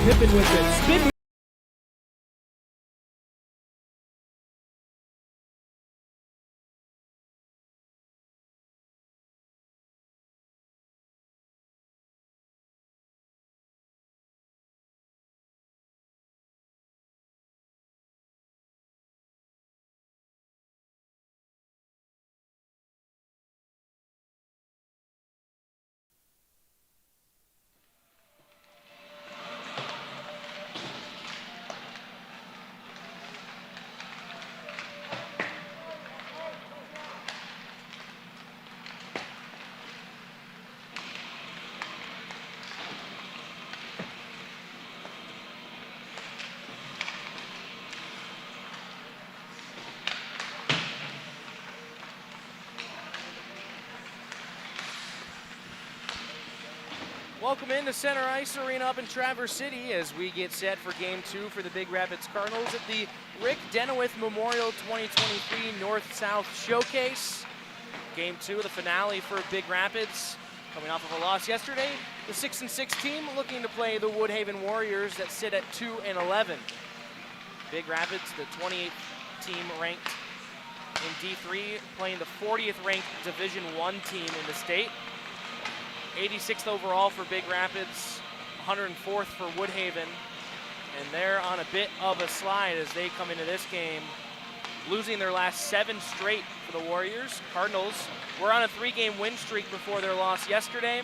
Pippen with it. Spin. Welcome into Center Ice Arena up in Traverse City as we get set for Game 2 for the Big Rapids Cardinals at the Rick Denowith Memorial 2023 North-South Showcase. Game 2, the finale for Big Rapids, coming off of a loss yesterday. The 6-6 team looking to play the Woodhaven Warriors that sit at 2-11. Big Rapids, the 28th team ranked in D3, playing the 40th ranked Division I team in the state. 86th overall for Big Rapids, 104th for Woodhaven, and they're on a bit of a slide as they come into this game, losing their last 7 straight for the Warriors. Cardinals were on a 3-game win streak before their loss yesterday,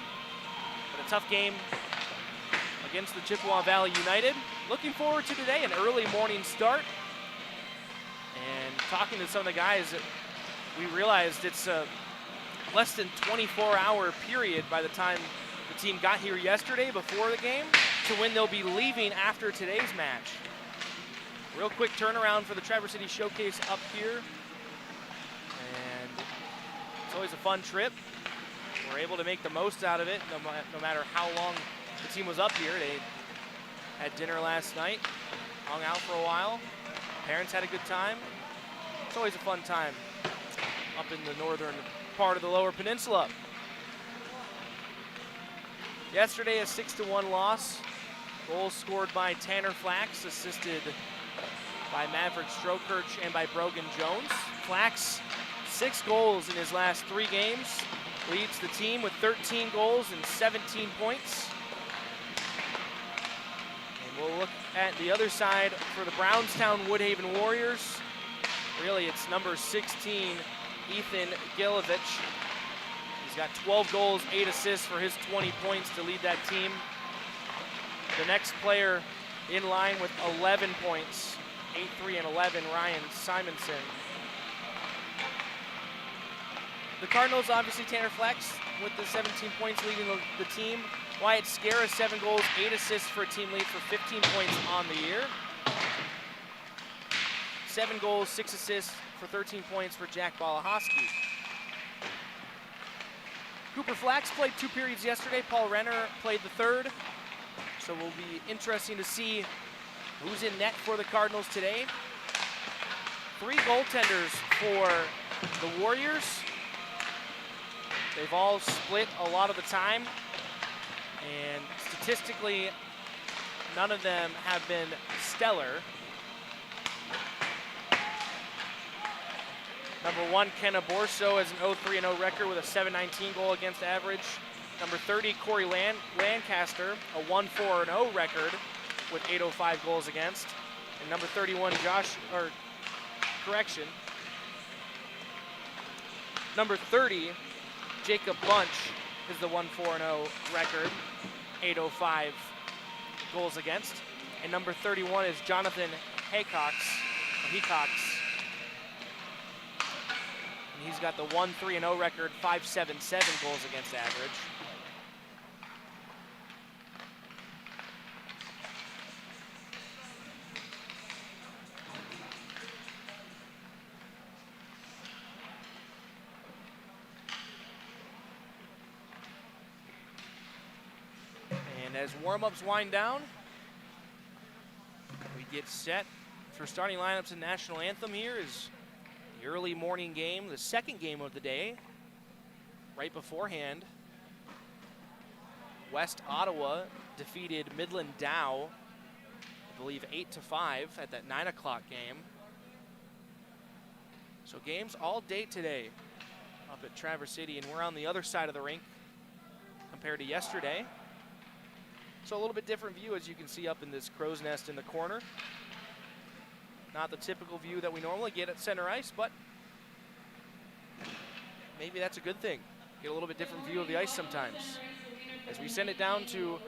but a tough game against the Chippewa Valley United. Looking forward to today, an early morning start, and talking to some of the guys, we realized it's a less than 24-hour period by the time the team got here yesterday before the game to when they'll be leaving after today's match. Real quick turnaround for the Traverse City Showcase up here. And it's always a fun trip. We're able to make the most out of it no matter how long the team was up here. They had dinner last night, hung out for a while. Parents had a good time. It's always a fun time up in the northern part of the Lower Peninsula. Yesterday, a 6-1 loss. Goals scored by Tanner Flax, assisted by Maverick Strokirch and by Brogan Jones. Flax, 6 goals in his last 3 games, leads the team with 13 goals and 17 points. And we'll look at the other side for the Brownstown Woodhaven Warriors. Really, it's number 16, Ethan Gilovich. He's got 12 goals, 8 assists for his 20 points to lead that team. The next player in line with 11 points, 8, 3, and 11, Ryan Simonson. The Cardinals, obviously Tanner Flex with the 17 points leading the team. Wyatt Scara, 7 goals, 8 assists for a team lead for 15 points on the year. 7 goals, 6 assists for 13 points for Jack Balahoski. Cooper Flax played 2 periods yesterday. Paul Renner played the 3rd. So it will be interesting to see who's in net for the Cardinals today. 3 goaltenders for the Warriors. They've all split a lot of the time. And statistically, none of them have been stellar. Number 1, Kenna Borso has an 0-3-0 record with a .719 goal against average. Number 30, Corey Lancaster, a 1-4-0 record with .805 goals against. And number 31, number 30, Jacob Bunch is the 1-4-0 record, .805 goals against. And number 31 is Jonathan Hecox. And he's got the 1-3-0 record, .577 goals against average. And as warm-ups wind down, we get set for starting lineups and national anthem. Here is the early morning game, the second game of the day. Right beforehand, West Ottawa defeated Midland Dow believe 8 to 5 at that 9 o'clock game. So games all day today up at Traverse City, and we're on the other side of the rink compared to yesterday. So a little bit different view, as you can see up in this crow's nest in the corner. Not the typical view that we normally get at center ice, but maybe that's a good thing. Get a little bit different view of the ice sometimes. As we send it down to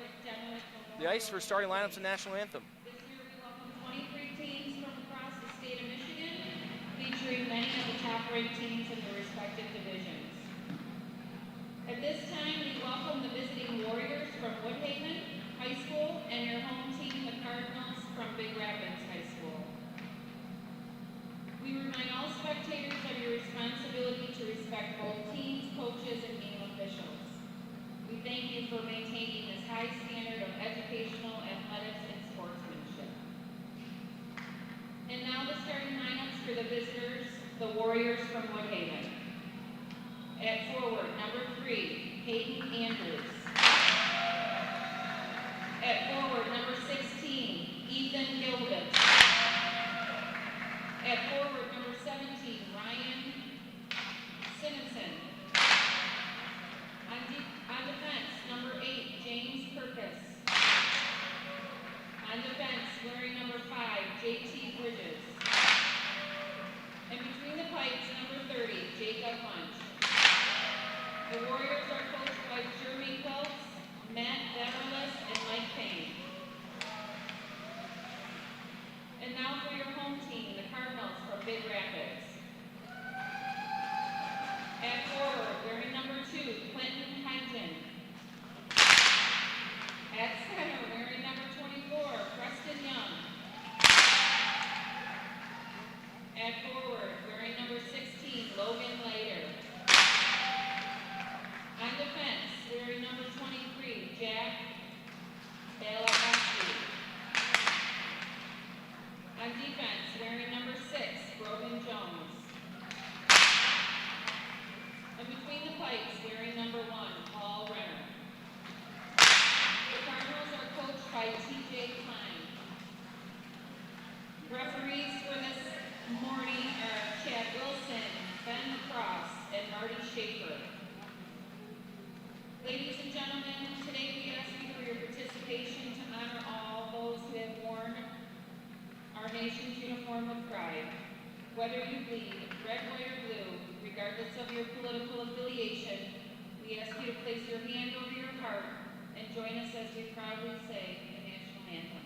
the ice for starting lineups and national anthem. This year we welcome 23 teams from across the state of Michigan, featuring many of the top-ranked teams in their respective divisions. At this time, we welcome the visiting Warriors from Woodhaven High School and your home team, the Cardinals from Big Rapids High School. We remind all spectators of your responsibility to respect both teams, coaches, and game officials. We thank you for maintaining this high standard of educational, athletics, and sportsmanship. And now the starting lineups for the visitors, the Warriors from Woodhaven. At forward, number 3, Hayden Andrews. At forward, number 16, Ethan Gilbert. At forward, number 17, Ryan Simonson. On defense, number 8, James Kirkus. On defense, wearing number 5, JT Bridges. And between the pipes, number 30, Jacob Munch. The Warriors are coached by Jeremy Quilts, Matt Deverlis, and Mike Payne. And now for your home team, the Cardinals from Big Rapids. At forward, wearing number 2, Clinton Hyden. At center, wearing number 24, Preston Young. At forward, wearing number 16, Logan Lader. On defense, wearing number 23, Jack Balakowski. On defense, wearing number 6, Brogan Jones. And between the pipes, wearing number 1, Paul Renner. The Cardinals are coached by TJ Klein. Referees for this morning are Chad Wilson, Ben Cross, and Marty Schaefer. Ladies and gentlemen, today we ask you for your participation to honor all those who have worn our nation's uniform with pride. Whether you bleed red, white, or blue, regardless of your political affiliation, we ask you to place your hand over your heart and join us as we proudly say the national anthem.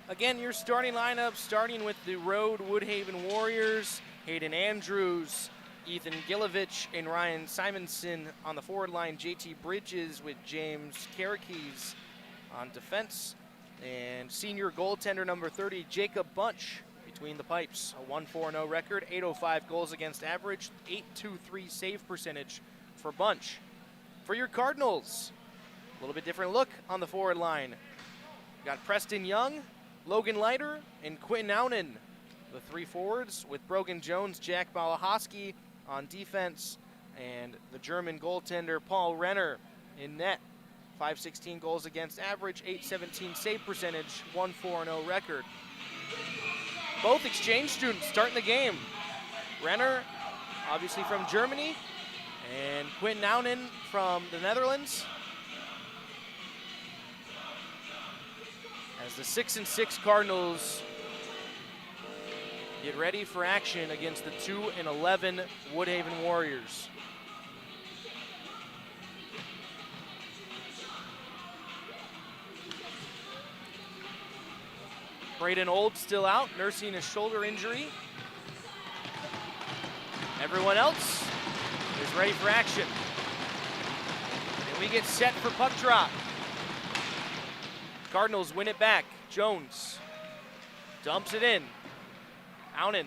Again, your starting lineup, starting with the road Woodhaven Warriors, Hayden Andrews, Ethan Gilovich, and Ryan Simonson on the forward line. JT Bridges with James Karakes on defense. And senior goaltender number 30, Jacob Bunch, between the pipes. A 1-4-0 record, 805 goals against average, 823 save percentage for Bunch. For your Cardinals, a little bit different look on the forward line. Got Preston Young, Logan Leiter, and Quentin Aunen, the three forwards, with Brogan Jones, Jack Balahoski on defense, and the German goaltender Paul Renner in net. 516 goals against average, 817 save percentage, 1-4-0 record. Both exchange students starting the game. Renner, obviously from Germany, and Quentin Aunen from the Netherlands. As the 6-6 Cardinals get ready for action against the 2-11 Woodhaven Warriors. Braden Old still out, nursing a shoulder injury. Everyone else is ready for action. And we get set for puck drop. Cardinals win it back. Jones dumps it in. Aunen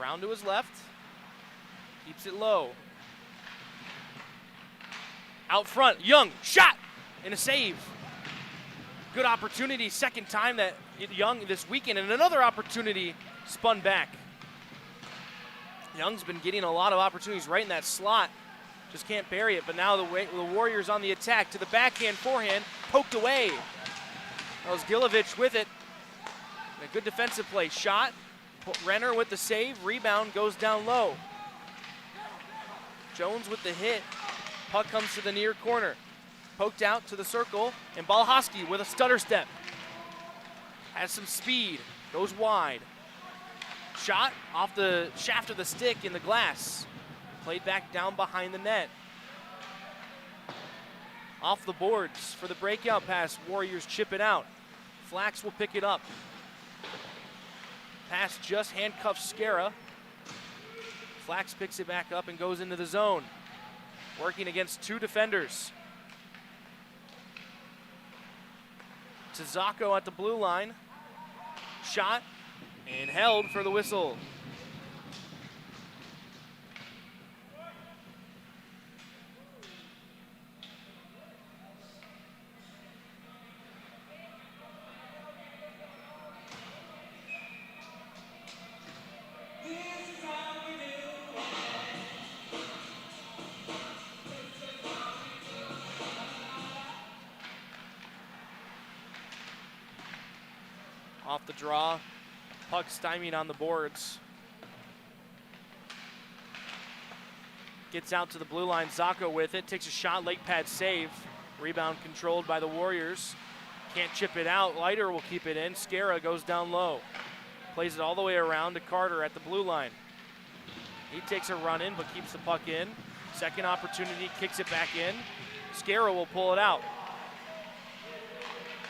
around to his left. Keeps it low. Out front, Young, shot, and a save. Good opportunity, second time that Young this weekend, and another opportunity spun back. Young's been getting a lot of opportunities right in that slot. Just can't bury it, but now the Warriors on the attack to the backhand, forehand, poked away. That was Gilovich with it. A good defensive play. Shot, Renner with the save, rebound goes down low. Jones with the hit. Puck comes to the near corner. Poked out to the circle, and Balahoski with a stutter step. Has some speed, goes wide. Shot off the shaft of the stick in the glass. Played back down behind the net. Off the boards for the breakout pass. Warriors chip it out. Flax will pick it up. Pass just handcuffs Skara. Flax picks it back up and goes into the zone. Working against two defenders. To Zacco at the blue line. Shot and held for the whistle. Off the draw, puck stymied on the boards. Gets out to the blue line, Zacco with it, takes a shot, leg pad save. Rebound controlled by the Warriors. Can't chip it out, Leiter will keep it in. Skara goes down low. Plays it all the way around to Carter at the blue line. He takes a run in, but keeps the puck in. Second opportunity, kicks it back in. Skara will pull it out.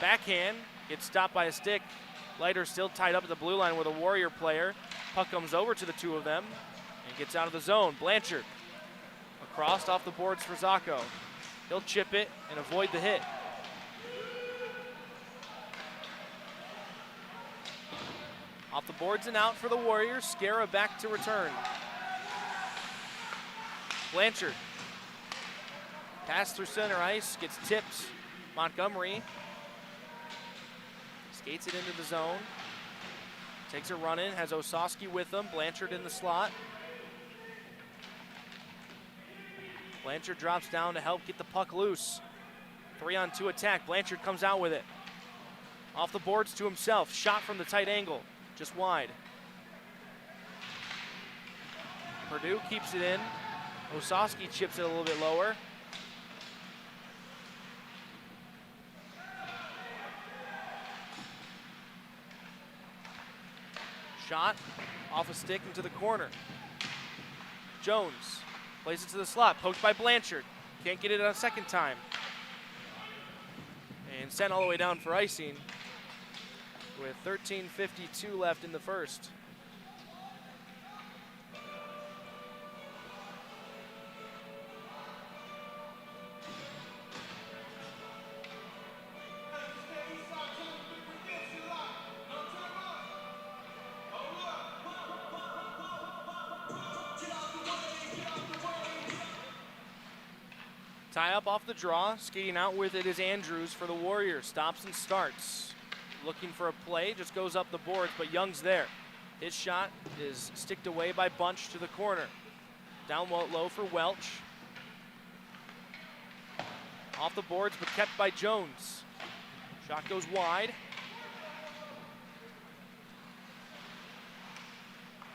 Backhand, gets stopped by a stick. Leiter still tied up at the blue line with a Warrior player. Puck comes over to the two of them and gets out of the zone. Blanchard across off the boards for Zacco. He'll chip it and avoid the hit. Off the boards and out for the Warriors. Skara back to return. Blanchard. Pass through center ice, gets tipped. Montgomery skates it into the zone. Takes a run in, has Osowski with him. Blanchard in the slot. Blanchard drops down to help get the puck loose. 3-on-2 attack. Blanchard comes out with it. Off the boards to himself. Shot from the tight angle, just wide. Purdue keeps it in. Osowski chips it a little bit lower. Shot off a stick into the corner. Jones plays it to the slot, poked by Blanchard. Can't get it a second time. And sent all the way down for icing. with 13:52 left in the first. Tie up off the draw, skating out with it is Andrews for the Warriors. Stops and starts. Looking for a play, just goes up the boards, but Young's there. His shot is sticked away by Bunch to the corner. Down low for Welch. Off the boards, but kept by Jones. Shot goes wide.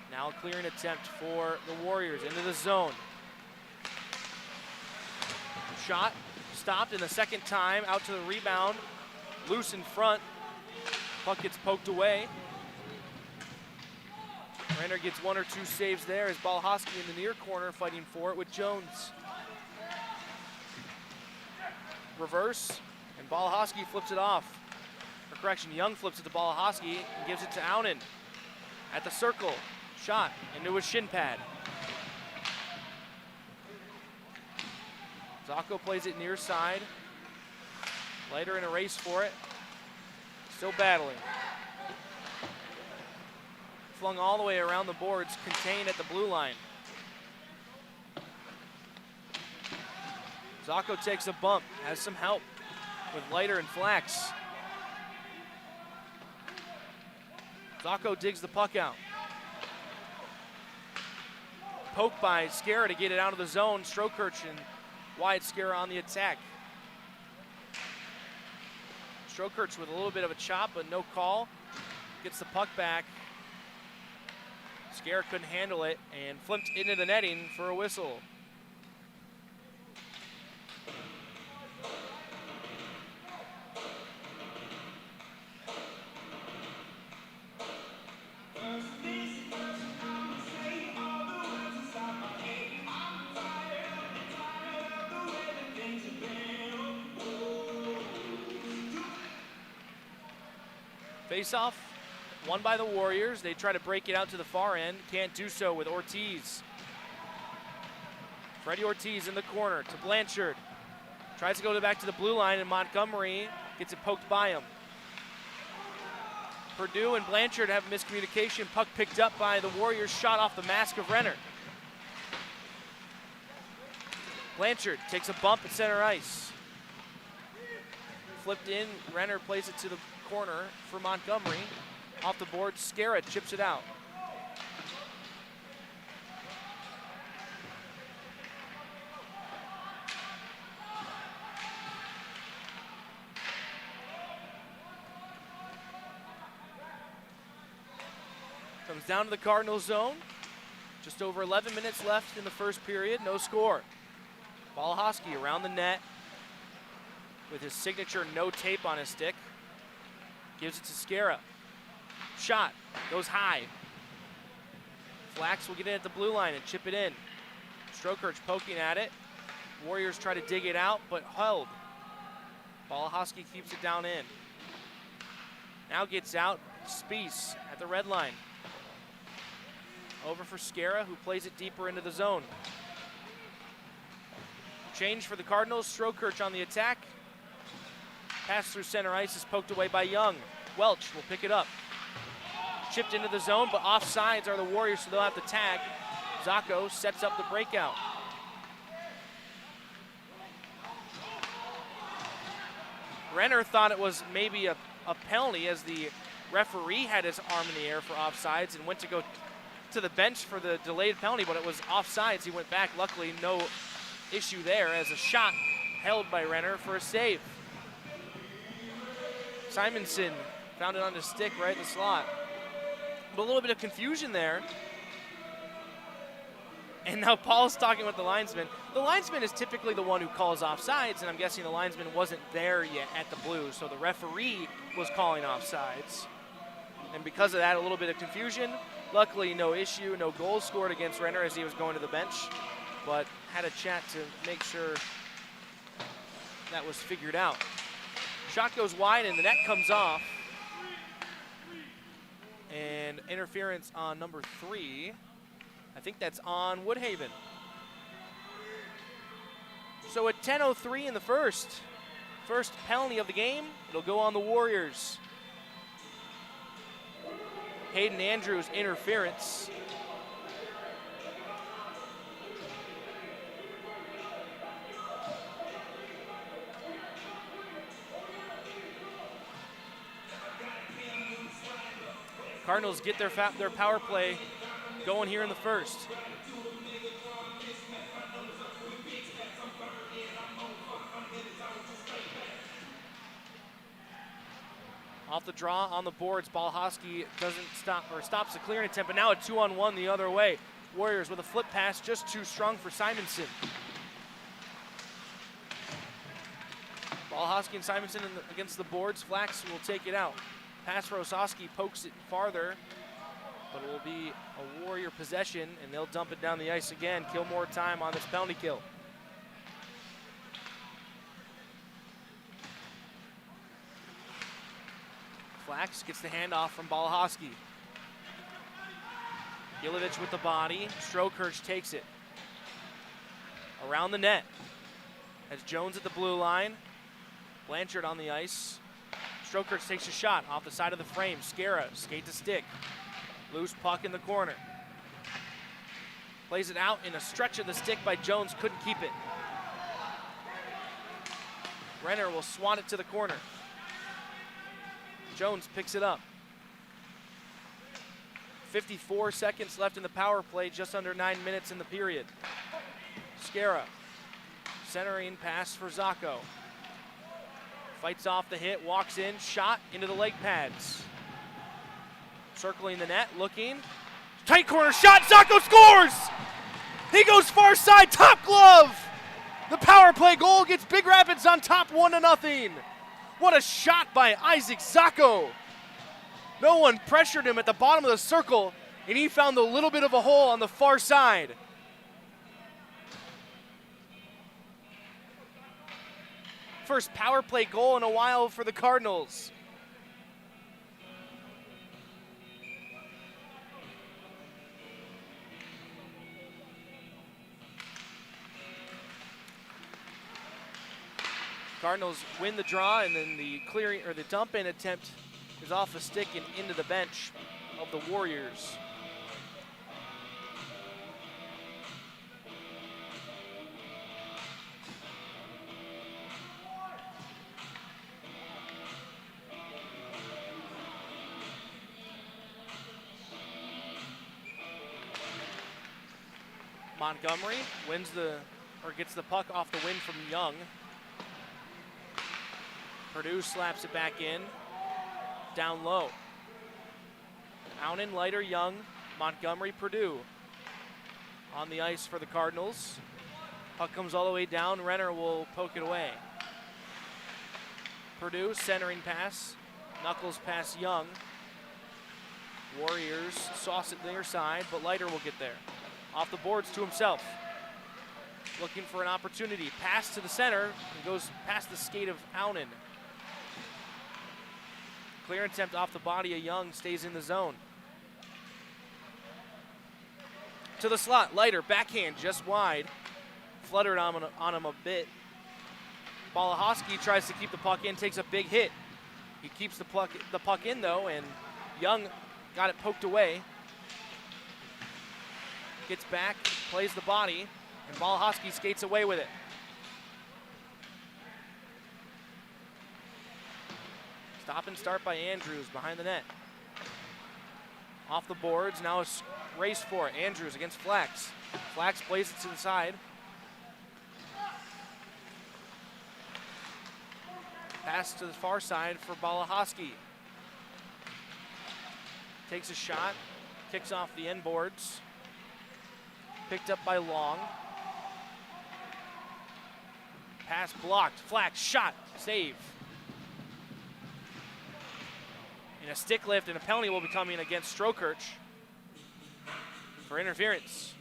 Now a clearing attempt for the Warriors into the zone. Shot stopped in the second time, out to the rebound, loose in front. Puck gets poked away. Renner gets one or two saves there as Balhosky in the near corner fighting for it with Jones. Reverse, and Balhosky flips it off. Or correction, Young flips it to Balhosky and gives it to Aunen. At the circle, shot into a shin pad. Zacco plays it near side. Later in a race for it. Still battling. Flung all the way around the boards, contained at the blue line. Zacco takes a bump, has some help with Leiter and Flax. Zacco digs the puck out. Poked by Scara to get it out of the zone. Strokirch and Wyatt Scara on the attack. Strokirch with a little bit of a chop, but no call. Gets the puck back. Scara couldn't handle it and flipped into the netting for a whistle. Face-off, won by the Warriors. They try to break it out to the far end. Can't do so with Ortiz. Freddie Ortiz in the corner to Blanchard. Tries to go back to the blue line, and Montgomery gets it poked by him. Purdue and Blanchard have miscommunication. Puck picked up by the Warriors, shot off the mask of Renner. Blanchard takes a bump at center ice. Flipped in, Renner plays it to the corner for Montgomery. Off the board, Scara chips it out. Comes down to the Cardinals zone. Just over 11 minutes left in the first period, no score. Balhosky around the net with his signature no tape on his stick. Gives it to Scara. Shot goes high. Flax will get in at the blue line and chip it in. Strokirch poking at it. Warriors try to dig it out, but held. Balhosky keeps it down in. Now gets out, Spies at the red line. Over for Scara, who plays it deeper into the zone. Change for the Cardinals, Strokirch on the attack. Pass through center ice is poked away by Young. Welch will pick it up. Chipped into the zone, but offsides are the Warriors, so they'll have to tag. Zacco sets up the breakout. Renner thought it was maybe a penalty as the referee had his arm in the air for offsides and went to go to the bench for the delayed penalty, but it was offsides. He went back. Luckily, no issue there as a shot held by Renner for a save. Simonson found it on his stick right in the slot. But a little bit of confusion there. And now Paul's talking with the linesman. The linesman is typically the one who calls offsides, and I'm guessing the linesman wasn't there yet at the blue, so the referee was calling offsides. And because of that, a little bit of confusion. Luckily, no issue, no goals scored against Renner as he was going to the bench, but had a chat to make sure that was figured out. Shot goes wide and the net comes off. And interference on number 3. I think that's on Woodhaven. So at 10:03 in the first penalty of the game, it'll go on the Warriors. Hayden Andrews interference. Cardinals get their power play going here in the first. Off the draw on the boards, Balhosky doesn't stop or stops the clearing attempt, but now a 2-on-1 the other way. Warriors with a flip pass, just too strong for Simonson. Balhosky and Simonson against the boards. Flax will take it out. Pass for Osowski, pokes it farther, but it will be a Warrior possession, and they'll dump it down the ice again. Kill more time on this penalty kill. Flax gets the handoff from Balahowski. Gilovich with the body. Strokirch takes it. Around the net. Has Jones at the blue line. Blanchard on the ice. Strokirch takes a shot off the side of the frame. Scara, skate to stick. Loose puck in the corner. Plays it out in a stretch of the stick by Jones. Couldn't keep it. Renner will swat it to the corner. Jones picks it up. 54 seconds left in the power play, just under 9 minutes in the period. Scara, centering pass for Zacco. Fights off the hit, walks in, shot into the leg pads. Circling the net, looking. Tight corner shot, Zacco scores! He goes far side, top glove! The power play goal gets Big Rapids on top 1-0. What a shot by Isaac Zacco. No one pressured him at the bottom of the circle, and he found a little bit of a hole on the far side. First power play goal in a while for the Cardinals. Cardinals win the draw, and then the clearing or the dump-in attempt is off the stick and into the bench of the Warriors. Montgomery gets the puck off the win from Young. Purdue slaps it back in, down low. Aunen, Leiter, Young, Montgomery, Purdue. On the ice for the Cardinals. Puck comes all the way down, Renner will poke it away. Purdue, centering pass, knuckles past Young. Warriors sauce it near side, but Leiter will get there. Off the boards to himself. Looking for an opportunity. Pass to the center, and goes past the skate of Aunen. Clear attempt off the body of Young, stays in the zone. To the slot, Leiter, backhand just wide. Fluttered on him a bit. Balahowski tries to keep the puck in, takes a big hit. He keeps the puck in though, and Young got it poked away. Gets back, plays the body, and Balahowski skates away with it. Stop and start by Andrews behind the net. Off the boards, now it's race for it. Andrews against Flax. Flax plays it to the side. Pass to the far side for Balahowski. Takes a shot, kicks off the end boards. Picked up by Long. Pass blocked, Flax shot, save. And a stick lift and a penalty will be coming against Strokirch for interference.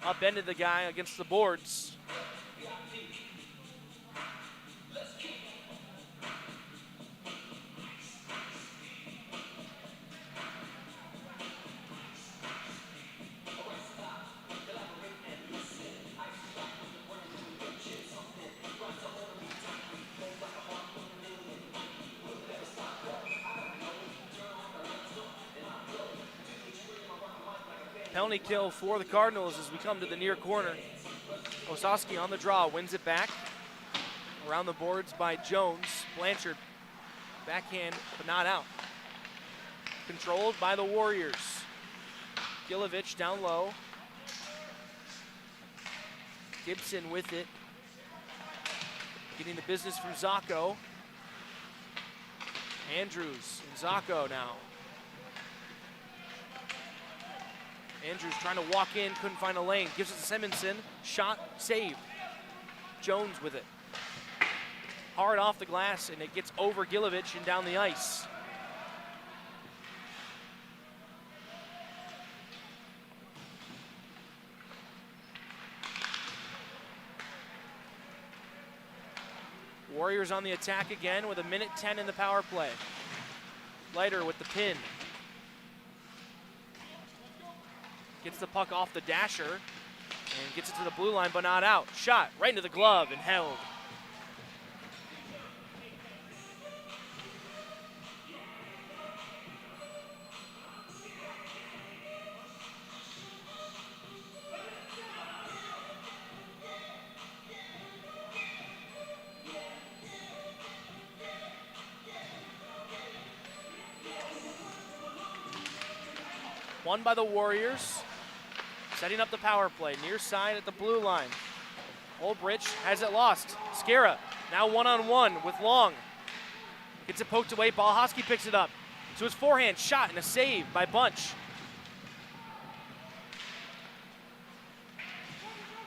Upended the guy against the boards. Penalty kill for the Cardinals as we come to the near corner. Osowski on the draw, wins it back. Around the boards by Jones. Blanchard, backhand, but not out. Controlled by the Warriors. Gilovich down low. Gibson with it. Getting the business from Zacco. Andrews and Zacco now. Andrews trying to walk in, couldn't find a lane. Gives it to Simonson. Shot, saved. Jones with it. Hard off the glass, and it gets over Gilovich and down the ice. Warriors on the attack again with 1:10 in the power play. Leiter with the pin. Gets the puck off the dasher and gets it to the blue line, but not out. Shot right into the glove and held. Won by the Warriors. Setting up the power play, near side at the blue line. Olbrich has it lost. Skara now one-on-one with Long. Gets it poked away, Balahowski picks it up. To his forehand, shot and a save by Bunch.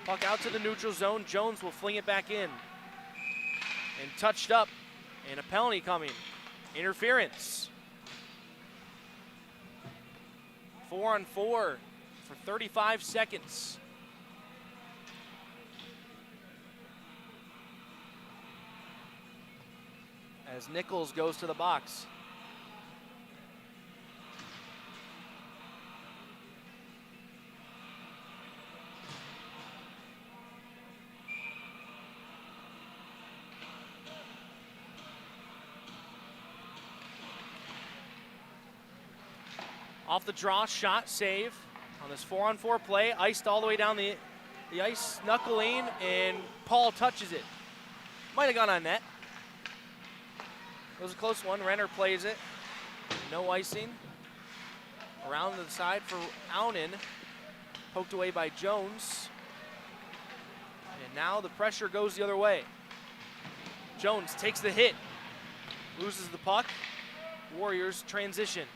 Puck out to the neutral zone, Jones will fling it back in. And touched up, and a penalty coming. Interference. 4-on-4 for 35 seconds. As Nichols goes to the box. Off the draw, shot, save on this 4-on-4 play. Iced all the way down the ice, knuckling, and Paul touches it. Might have gone on net. It was a close one. Renner plays it. No icing. Around the side for Aunen. Poked away by Jones. And now the pressure goes the other way. Jones takes the hit. Loses the puck. Warriors transition.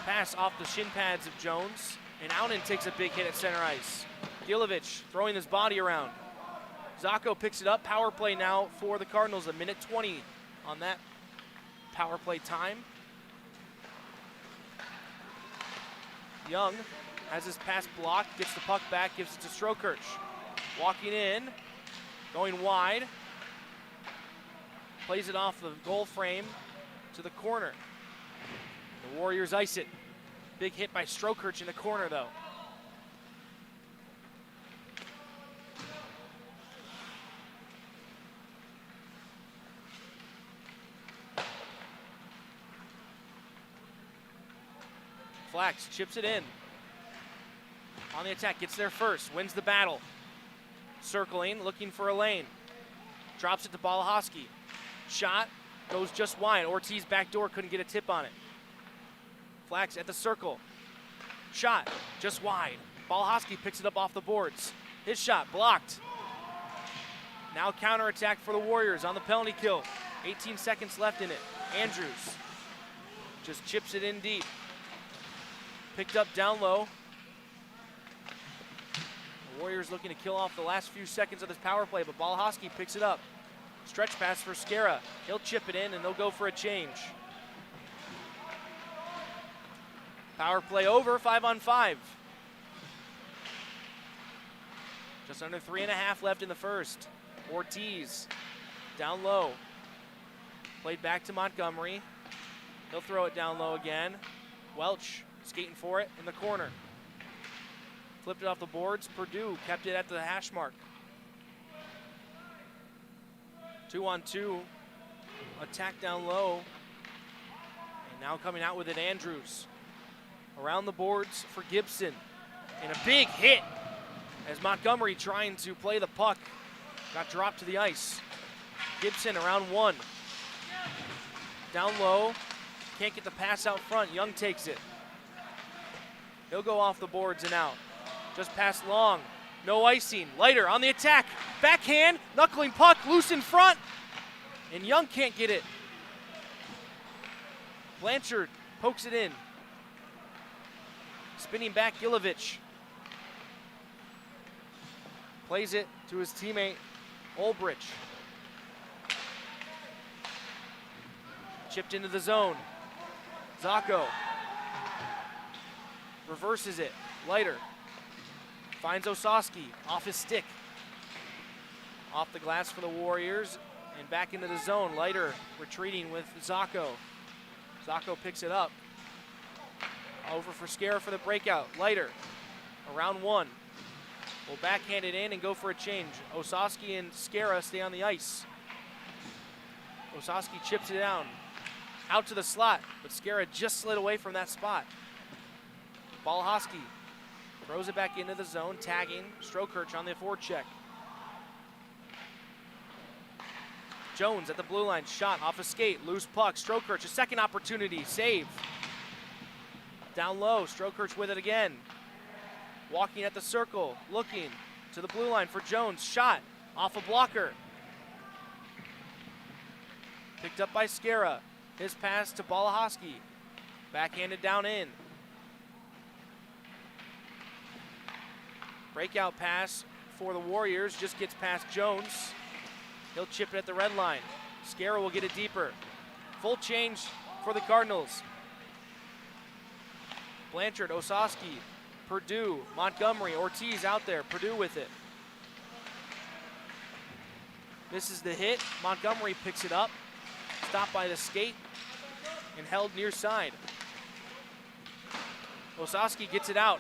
Pass off the shin pads of Jones, and Aunen takes a big hit at center ice. Gilovich throwing his body around. Zacco picks it up. Power play now for the Cardinals. 1:20 on that power play time. Young has his pass blocked, gets the puck back, gives it to Strokirch. Walking in, going wide. Plays it off the goal frame to the corner. The Warriors ice it. Big hit by Strokirch in the corner, though. Flax chips it in. On the attack, gets there first, wins the battle. Circling, looking for a lane. Drops it to Balahowski. Shot, goes just wide. Ortiz backdoor, couldn't get a tip on it. Flax at the circle. Shot, just wide. Balahowski picks it up off the boards. His shot blocked. Now counterattack for the Warriors on the penalty kill. 18 seconds left in it. Andrews just chips it in deep. Picked up down low. The Warriors looking to kill off the last few seconds of this power play, but Balahowski picks it up. Stretch pass for Skara. He'll chip it in and they'll go for a change. Power play over, 5-on-5. Just under 3.5 left in the first. Ortiz down low. Played back to Montgomery. He'll throw it down low again. Welch skating for it in the corner. Flipped it off the boards. Purdue kept it at the hash mark. 2-on-2. Attack down low. And now coming out with it, Andrews. Around the boards for Gibson. And a big hit as Montgomery trying to play the puck. Got dropped to the ice. Gibson around one. Down low. Can't get the pass out front. Young takes it. He'll go off the boards and out. Just past Long. No icing. Leiter on the attack. Backhand. Knuckling puck. Loose in front. And Young can't get it. Blanchard pokes it in. Spinning back Gilovich. Plays it to his teammate Olbrich. Chipped into the zone. Zacco reverses it. Leiter finds Osowski off his stick. Off the glass for the Warriors and back into the zone. Leiter retreating with Zacco. Zacco picks it up. Over for Skara for the breakout. Leiter around one. Will backhand it in and go for a change. Osowski and Skara stay on the ice. Osowski chips it down. Out to the slot, but Skara just slid away from that spot. Balahowski throws it back into the zone, tagging Strokirch on the forecheck. Jones at the blue line, shot off a skate, loose puck. Strokirch, a second opportunity, save. Down low, Strokirch with it again. Walking at the circle, looking to the blue line for Jones, shot off a blocker. Picked up by Skara. His pass to Balahowski. Backhanded down in. Breakout pass for the Warriors. Just gets past Jones. He'll chip it at the red line. Skara will get it deeper. Full change for the Cardinals. Blanchard, Osowski, Purdue, Montgomery, Ortiz out there. Purdue with it. This is the hit. Montgomery picks it up. Stopped by the skate and held near side. Osowski gets it out.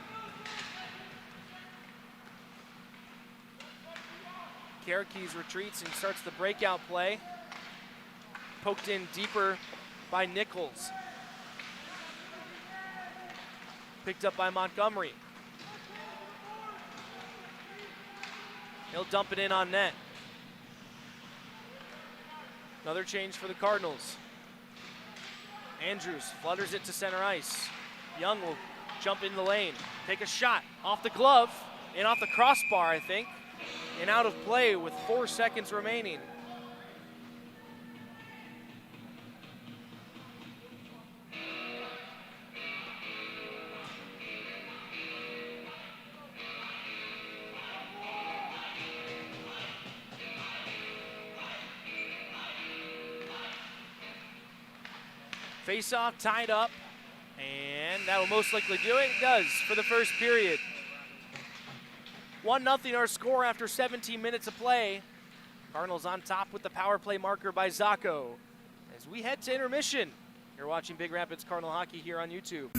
Karakis retreats and starts the breakout play. Poked in deeper by Nichols. Picked up by Montgomery. He'll dump it in on net. Another change for the Cardinals. Andrews flutters it to center ice. Young will jump in the lane, take a shot off the glove and off the crossbar, I think, and out of play with 4 seconds remaining. Face-off tied up, and that'll most likely do it. It does for the first period. 1-0 our score after 17 minutes of play. Cardinals on top with the power play marker by Zacco. As we head to intermission, you're watching Big Rapids Cardinal Hockey here on YouTube.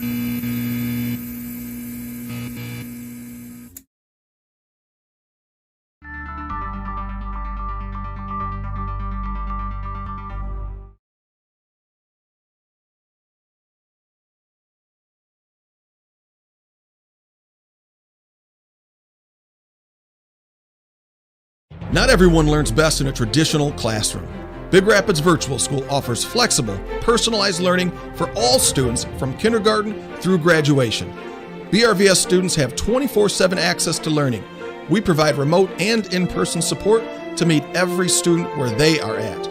Not everyone learns best in a traditional classroom. Big Rapids Virtual School offers flexible, personalized learning for all students from kindergarten through graduation. BRVS students have 24/7 access to learning. We provide remote and in-person support to meet every student where they are at.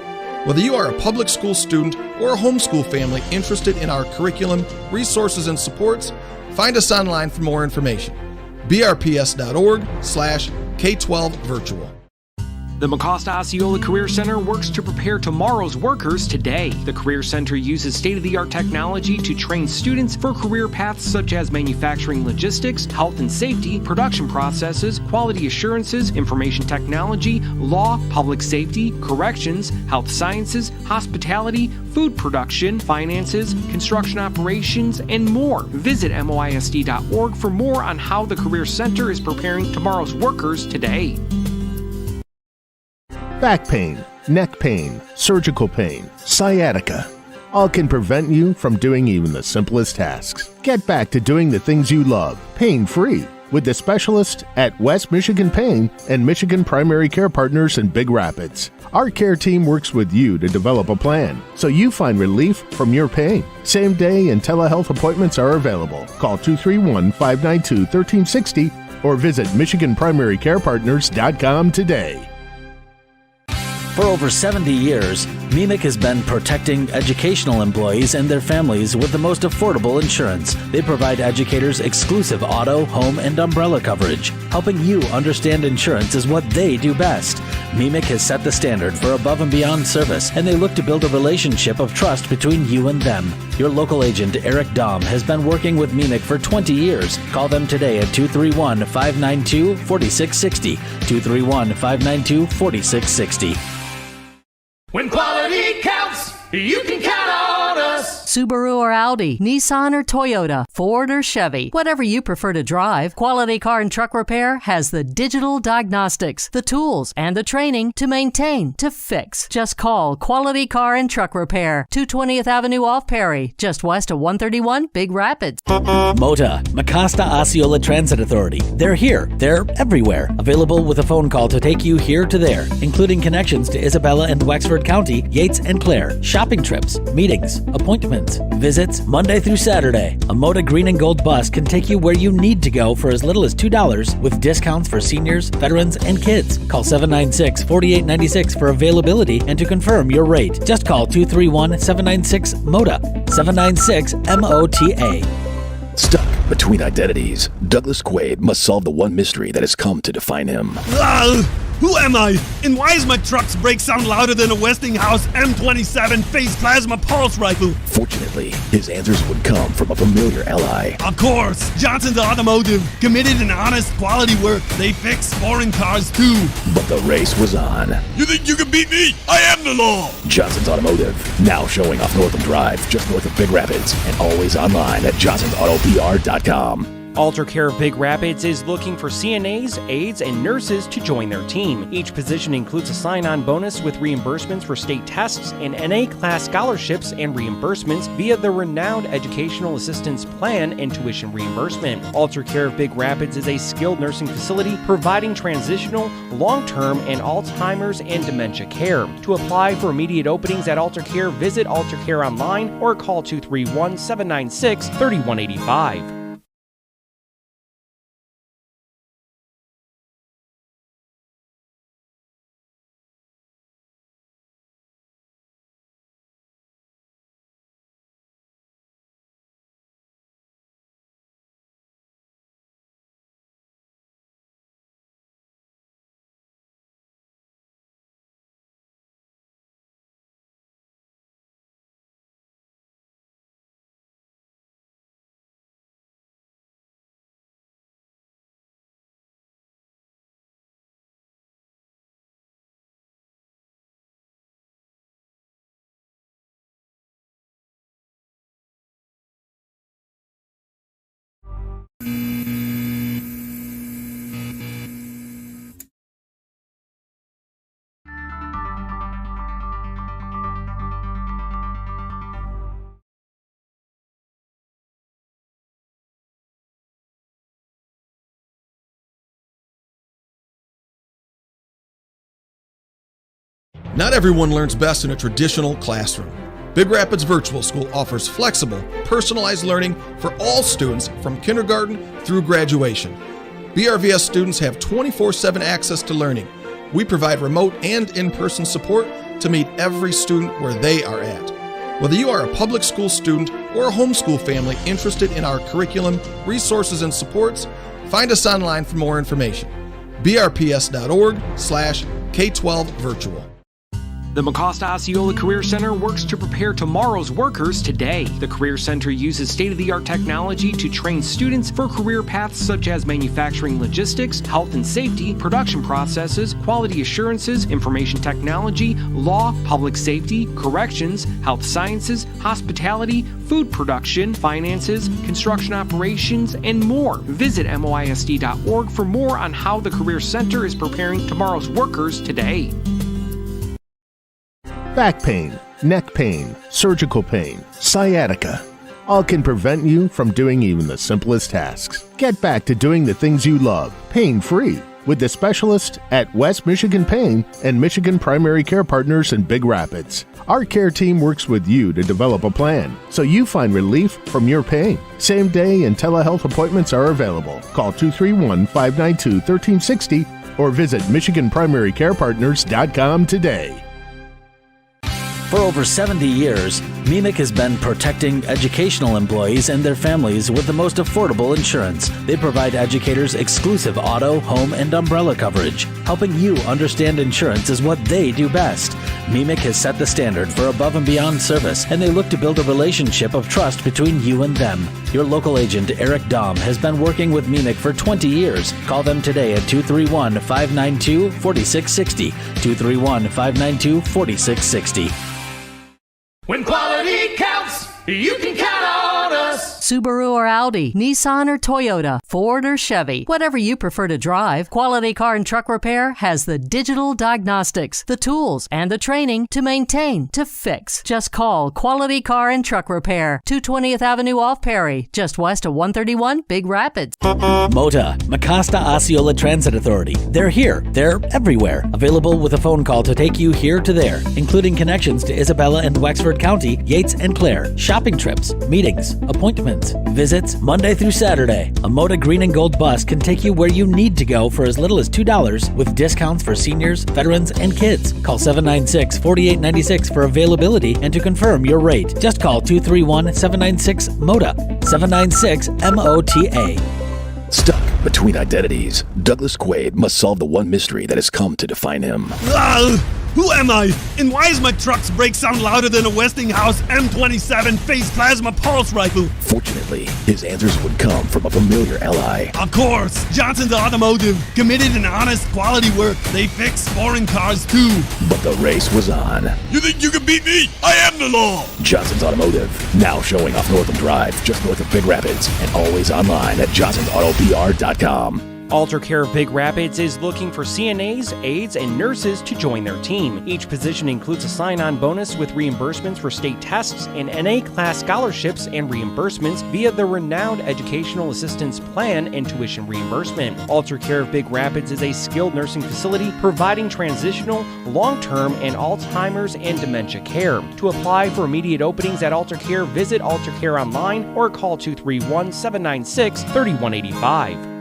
Whether you are a public school student or a homeschool family interested in our curriculum, resources, and supports, find us online for more information. brps.org/K12virtual. The McCosta Osceola Career Center works to prepare tomorrow's workers today. The Career Center uses state-of-the-art technology to train students for career paths such as manufacturing logistics, health and safety, production processes, quality assurances, information technology, law, public safety, corrections, health sciences, hospitality, food production, finances, construction operations, and more. Visit moisd.org for more on how the Career Center is preparing tomorrow's workers today. Back pain, neck pain, surgical pain, sciatica. all can prevent you from doing even the simplest tasks. Get back to doing the things you love, pain-free, with the specialist at West Michigan Pain and Michigan Primary Care Partners in Big Rapids. Our care team works with you to develop a plan so you find relief from your pain. Same day and telehealth appointments are available. Call 231-592-1360 or visit MichiganPrimaryCarePartners.com today. For over 70 years, MEMIC has been protecting educational employees and their families with the most affordable insurance. They provide educators exclusive auto, home, and umbrella coverage. Helping you understand insurance is what they do best. MEMIC has set the standard for above and beyond service, and they look to build a relationship of trust between you and them. Your local agent, Eric Dahm, has been working with MEMIC for 20 years. Call them today at 231-592-4660. 231-592-4660. When quality counts, you can count on us. Subaru or Audi, Nissan or Toyota, Ford or Chevy, whatever you prefer to drive, Quality Car and Truck Repair has the digital diagnostics, the tools, and the training to maintain, to fix. Just call Quality Car and Truck Repair, 220th Avenue off Perry, just west of 131 Big Rapids. MOTA, Mecosta Osceola Transit Authority. They're here. They're everywhere. Available with a phone call to take you here to there, including connections to Isabella and Wexford County, Yates and Clare, shopping trips, meetings, appointments, visits, Monday through Saturday. A MOTA Green and Gold bus can take you where you need to go for as little as $2 with discounts for seniors, veterans, and kids. Call 796-4896 for availability and to confirm your rate. Just call 231-796-MOTA, 796-MOTA. Stuck between identities, Douglas Quaid must solve the one mystery that has come to define him. Who am I? And why is my truck's brake sound louder than a Westinghouse M27 phase plasma pulse rifle? Fortunately, his answers would come from a familiar ally. Of course, Johnson's Automotive. Committed and honest quality work. They fix foreign cars too. But the race was on. You think you can beat me? I am the law. Johnson's Automotive, now showing off Northland Drive, just north of Big Rapids, and always online at johnsonsautopr.com. Alter Care of Big Rapids is looking for CNAs, aides, and nurses to join their team. Each position includes a sign-on bonus with reimbursements for state tests and NA class scholarships and reimbursements via the renowned Educational Assistance Plan and tuition reimbursement. Alter Care of Big Rapids is a skilled nursing facility providing transitional, long-term, and Alzheimer's and dementia care. To apply for immediate openings at Alter Care, visit Alter Care online or call 231-796-3185. Not everyone learns best in a traditional classroom. Big Rapids Virtual School offers flexible, personalized learning for all students from kindergarten through graduation. BRVS students have 24/7 access to learning. We provide remote and in-person support to meet every student where they are at. Whether you are a public school student or a homeschool family interested in our curriculum, resources, and supports, find us online for more information. brps.org/K12virtual. The Mecosta Osceola Career Center works to prepare tomorrow's workers today. The Career Center uses state-of-the-art technology to train students for career paths such as manufacturing logistics, health and safety, production processes, quality assurances, information technology, law, public safety, corrections, health sciences, hospitality, food production, finances, construction operations, and more. Visit moisd.org for more on how the Career Center is preparing tomorrow's workers today. back pain, neck pain, surgical pain, sciatica. All can prevent you from doing even the simplest tasks. Get back to doing the things you love, pain-free, with the specialist at West Michigan Pain and Michigan Primary Care Partners in Big Rapids. Our care team works with you to develop a plan so you find relief from your pain. Same day and telehealth appointments are available. Call 231-592-1360 or visit MichiganPrimaryCarePartners.com today. For over 70 years, MEMIC has been protecting educational employees and their families with the most affordable insurance. They provide educators exclusive auto, home, and umbrella coverage. Helping you understand insurance is what they do best. MEMIC has set the standard for above and beyond service, and they look to build a relationship of trust between you and them. Your local agent, Eric Dahm, has been working with MEMIC for 20 years. Call them today at 231-592-4660. 231-592-4660. When quality counts, you can count on us. Subaru or Audi, Nissan or Toyota, Ford or Chevy, whatever you prefer to drive, Quality Car and Truck Repair has the digital diagnostics, the tools, and the training to maintain, to fix. Just call Quality Car and Truck Repair, 220th Avenue off Perry, just west of 131 Big Rapids. MOTA, Mecosta Osceola Transit Authority. They're here. They're everywhere. Available with a phone call to take you here to there, including connections to Isabella and Wexford County, Yates and Clare, shopping trips, meetings, appointments, visits Monday through Saturday. A MOTA Green and Gold bus can take you where you need to go for as little as $2 with discounts for seniors, veterans, and kids. Call 796-4896 for availability and to confirm your rate. Just call 231-796-MOTA, 796-MOTA. Stuck between identities, Douglas Quaid must solve the one mystery that has come to define him. Who am I? And why is my truck's brake sound louder than a Westinghouse M27 phase plasma pulse rifle? Fortunately, his answers would come from a familiar ally. Of course, Johnson's Automotive. Committed and honest quality work. They fix foreign cars too. But the race was on. You think you can beat me? I am the law. Johnson's Automotive, now showing off Northam Drive, just north of Big Rapids, and always online at johnsonsautopr.com. Alter Care Big Rapids is looking for CNAs, aides, and nurses to join their team. Each position includes a sign-on bonus with reimbursements for state tests and NA class scholarships and reimbursements via the renowned Educational Assistance Plan and tuition reimbursement. Alter Care of Big Rapids is a skilled nursing facility providing transitional, long-term, and Alzheimer's and dementia care. To apply for immediate openings at Alter Care, visit Alter Care online or call 231-796-3185.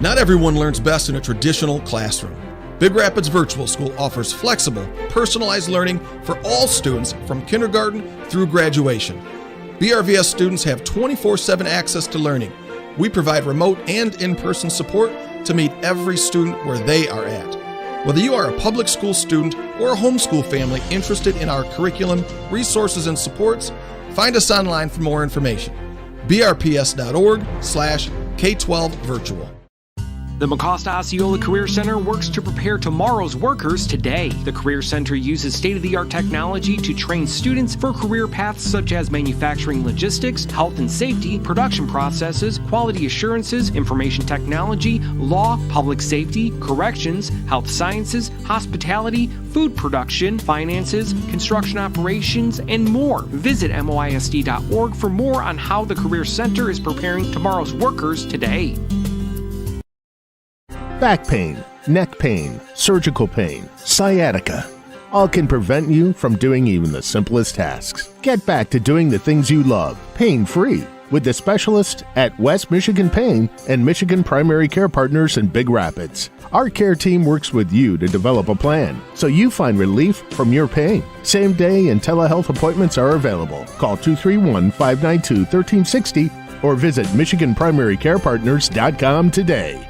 Not everyone learns best in a traditional classroom. Big Rapids Virtual School offers flexible, personalized learning for all students from kindergarten through graduation. BRVS students have 24/7 access to learning. We provide remote and in-person support to meet every student where they are at. Whether you are a public school student or a homeschool family interested in our curriculum, resources, and supports, find us online for more information. brps.org/K12virtual. The Mecosta Osceola Career Center works to prepare tomorrow's workers today. The Career Center uses state-of-the-art technology to train students for career paths such as manufacturing logistics, health and safety, production processes, quality assurances, information technology, law, public safety, corrections, health sciences, hospitality, food production, finances, construction operations, and more. Visit moisd.org for more on how the Career Center is preparing tomorrow's workers today. back pain, neck pain, surgical pain, sciatica. All can prevent you from doing even the simplest tasks. Get back to doing the things you love, pain-free, with the specialist at West Michigan Pain and Michigan Primary Care Partners in Big Rapids. Our care team works with you to develop a plan so you find relief from your pain. Same day and telehealth appointments are available. Call 231-592-1360 or visit MichiganPrimaryCarePartners.com today.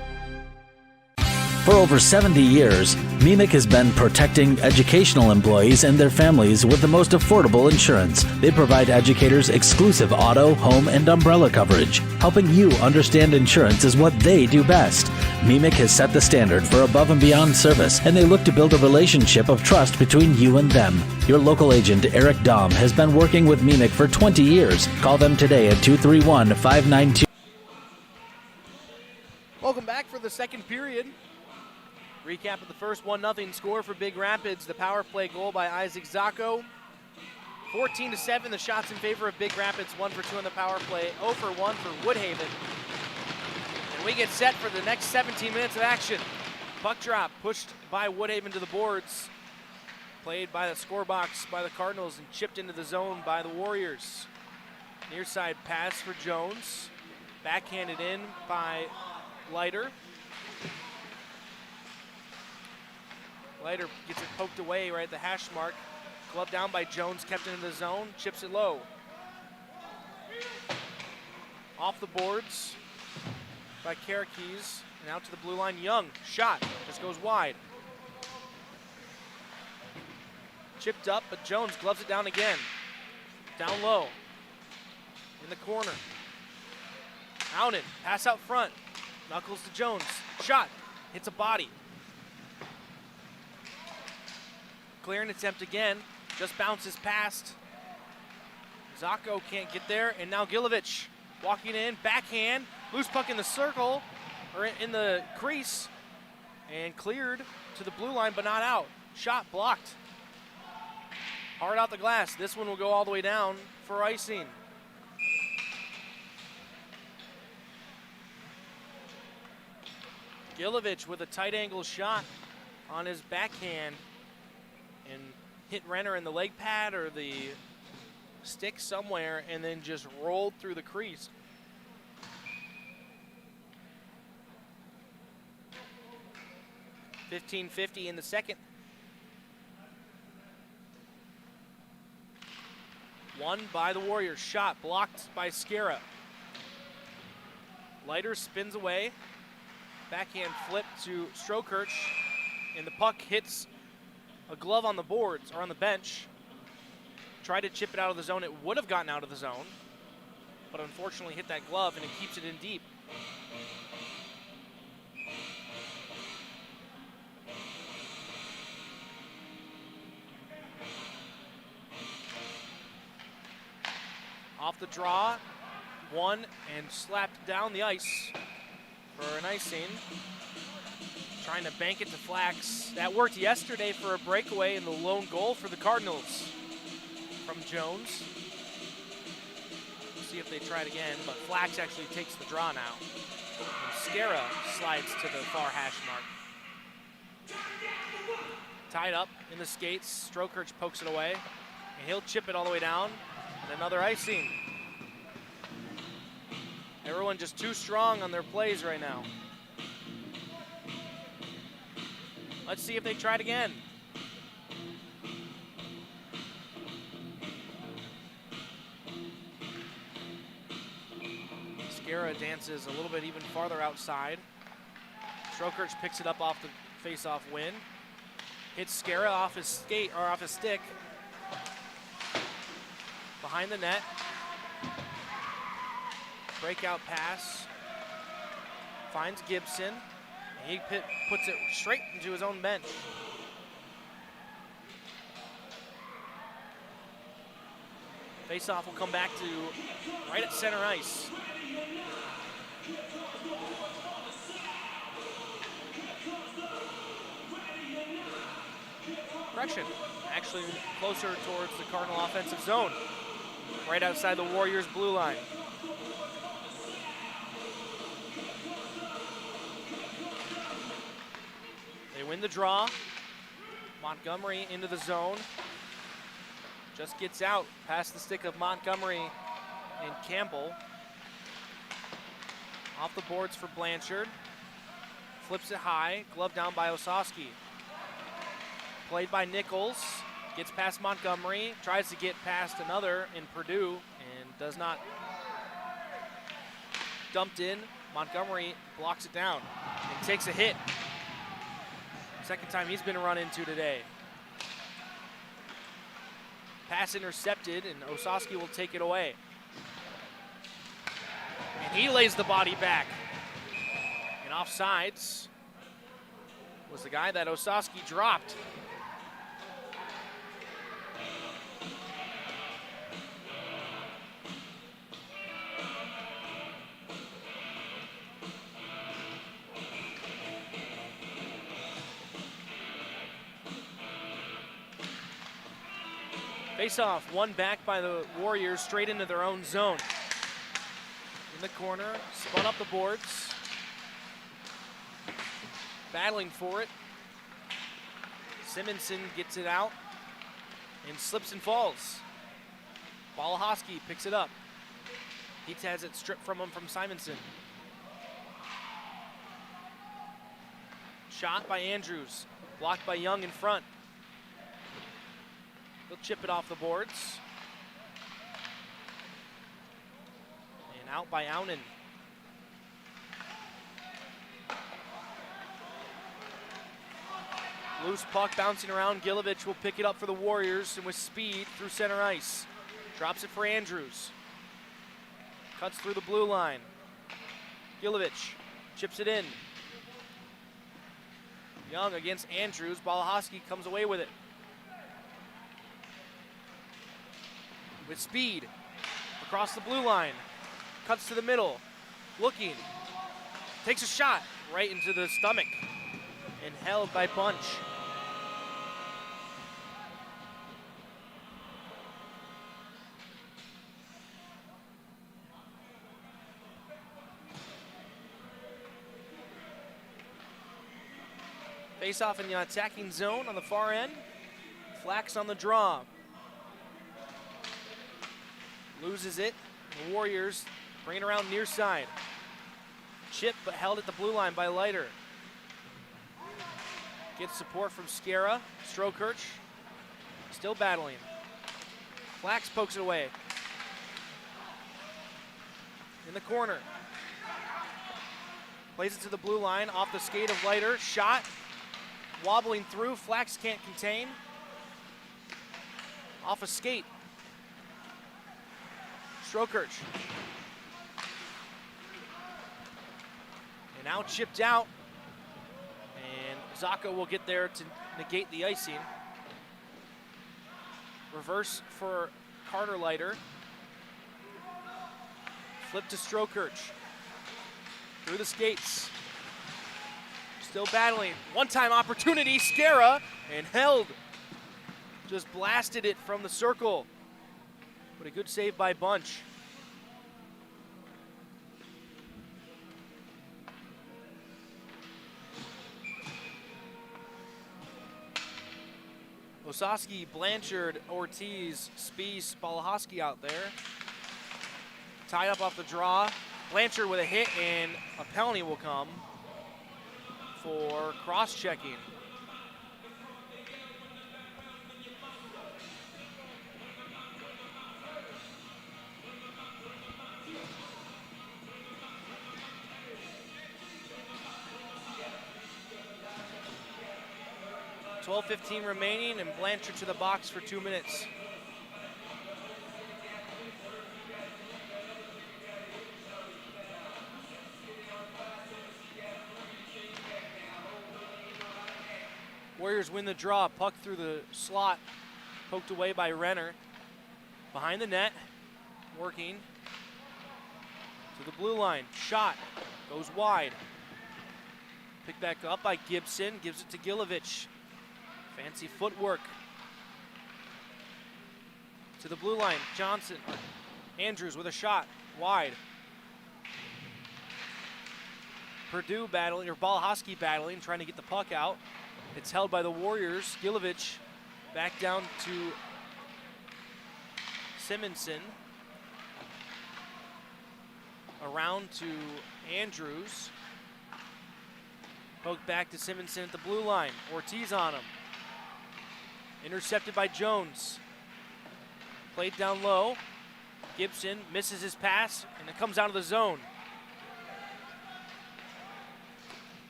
For over 70 years, MEMIC has been protecting educational employees and their families with the most affordable insurance. They provide educators exclusive auto, home, and umbrella coverage. Helping you understand insurance is what they do best. MEMIC has set the standard for above and beyond service, and they look to build a relationship of trust between you and them. Your local agent, Eric Dahm, has been working with MEMIC for 20 years. Call them today at 231-592. Welcome back for the second period. Recap of the first 1-0 score for Big Rapids. The power play goal by Isaac Zacco. 14-7, the shots in favor of Big Rapids. 1 for 2 on the power play. 0 for 1 for Woodhaven. And we get set for the next 17 minutes of action. Puck drop pushed by Woodhaven to the boards. Played by the score box by the Cardinals and chipped into the zone by the Warriors. Near side pass for Jones. Backhanded in by Leiter. Leiter gets it poked away right at the hash mark. Glove down by Jones, kept into the zone, chips it low. Off the boards by Karakees, and out to the blue line. Young, shot, just goes wide. Chipped up, but Jones gloves it down again. Down low, in the corner. Ounen, pass out front. Knuckles to Jones, shot, hits a body. Clearing attempt again, just bounces past. Zacco can't get there, and now Gilovich walking in, backhand, loose puck in the circle, or in the crease, and cleared to the blue line, but not out. Shot blocked. Hard out the glass. This one will go all the way down for icing. Gilovich with a tight angle shot on his backhand, and hit Renner in the leg pad or the stick somewhere, and then just rolled through the crease. .50 in the second. Won by the Warriors. Shot blocked by Skara. Leiter spins away. Backhand flip to Strokirch, and the puck hits a glove on the boards, or on the bench. Tried to chip it out of the zone. It would have gotten out of the zone, but unfortunately hit that glove, and it keeps it in deep. Off the draw, won, and slapped down the ice for an icing. Trying to bank it to Flax. That worked yesterday for a breakaway and the lone goal for the Cardinals from Jones. We'll see if they try it again, but Flax actually takes the draw now. And Skara slides to the far hash mark. Tied up in the skates. Strokirch pokes it away, and he'll chip it all the way down. And another icing. Everyone just too strong on their plays right now. Let's see if they try it again. Skara dances a little bit even farther outside. Strokirch picks it up off the face-off win. Hits Skara off his skate, or off his stick. Behind the net. Breakout pass. Finds Gibson. He puts it straight into his own bench. Face-off will come back to right at center ice. Correction, actually closer towards the Cardinal offensive zone. Right outside the Warriors' blue line. win the draw. Montgomery into the zone. Just gets out past the stick of Montgomery and Campbell. Off the boards for Blanchard. Flips it high, glove down by Osowski. Played by Nichols, gets past Montgomery, tries to get past another in Purdue, and does not. Dumped in, Montgomery blocks it down and takes a hit. Second time he's been run into today. Pass intercepted, and Osowski will take it away. And he lays the body back. And offsides was the guy that Osowski dropped. Face off, one back by the Warriors, straight into their own zone. In the corner, spun up the boards. Battling for it. Simonson gets it out and slips and falls. Balahoski picks it up. He has it stripped from him from Simonson. Shot by Andrews, blocked by Young in front. He'll chip it off the boards. And out by Aunen. Loose puck bouncing around. Gilovich will pick it up for the Warriors and with speed through center ice. Drops it for Andrews. Cuts through the blue line. Gilovich chips it in. Young against Andrews. Balahoski comes away with it. With speed across the blue line. Cuts to the middle. Looking. Takes a shot right into the stomach. And held by Bunch. Face off in the attacking zone on the far end. Flax on the draw. Loses it. The Warriors bring it around near side. Chip, but held at the blue line by Leiter. Gets support from Skara. Strokirch still battling. Flax pokes it away. In the corner. Plays it to the blue line off the skate of Leiter. Shot. Wobbling through. Flax can't contain. Off a skate. Strokirch. And now chipped out. And Zaka will get there to negate the icing. Reverse for Carter Leiter. Flip to Strokirch. Through the skates. Still battling. One-time opportunity. Skara and held. Just blasted it from the circle. But a good save by Bunch. Osowski, Blanchard, Ortiz, Spies, Balahoski out there. Tied up off the draw. Blanchard with a hit, and a penalty will come for cross-checking. .12:15 remaining, and Blanchard to the box for 2 minutes. Warriors win the draw. Puck through the slot. Poked away by Renner. Behind the net. Working. To the blue line. Shot. Goes wide. Picked back up by Gibson. Gives it to Gilovich. Fancy footwork. To the blue line. Johnson. Andrews with a shot. Wide. Purdue battling, or Balahoski battling, trying to get the puck out. It's held by the Warriors. Gilovich back down to Simonson. Around to Andrews. Poked back to Simonson at the blue line. Ortiz on him. Intercepted by Jones. Played down low. Gibson misses his pass, and it comes out of the zone.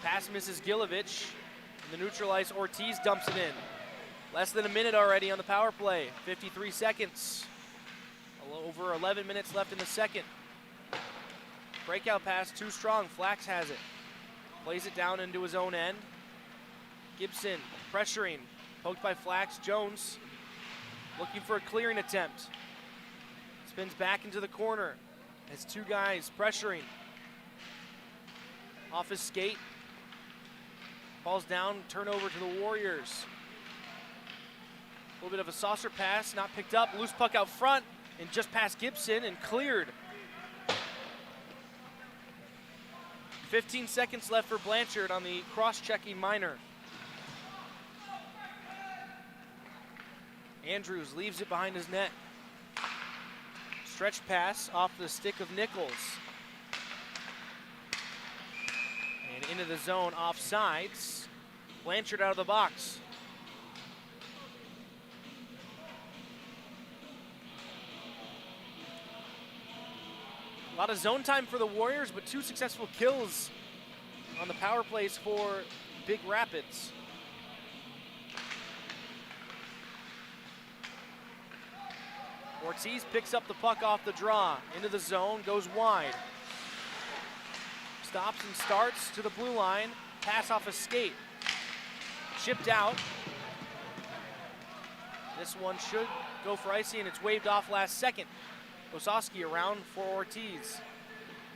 Pass misses Gilovich, and the neutralized Ortiz dumps it in. Less than a minute already on the power play, 53 seconds. Over 11 minutes left in the second. Breakout pass, too strong, Flax has it. Plays it down into his own end. Gibson pressuring, poked by Flax. Jones looking for a clearing attempt. Spins back into the corner. Has two guys pressuring. Off his skate. Falls down, turnover to the Warriors. A little bit of a saucer pass, not picked up. Loose puck out front and just past Gibson and cleared. 15 seconds left for Blanchard on the cross-checking minor. Andrews leaves it behind his net. Stretch pass off the stick of Nichols. And into the zone off sides. Blanchard out of the box. A lot of zone time for the Warriors, but two successful kills on the power plays for Big Rapids. Ortiz picks up the puck off the draw, into the zone, goes wide. Stops and starts to the blue line, pass off a skate. Chipped out. This one should go for icing, and it's waved off last second. Osowski around for Ortiz.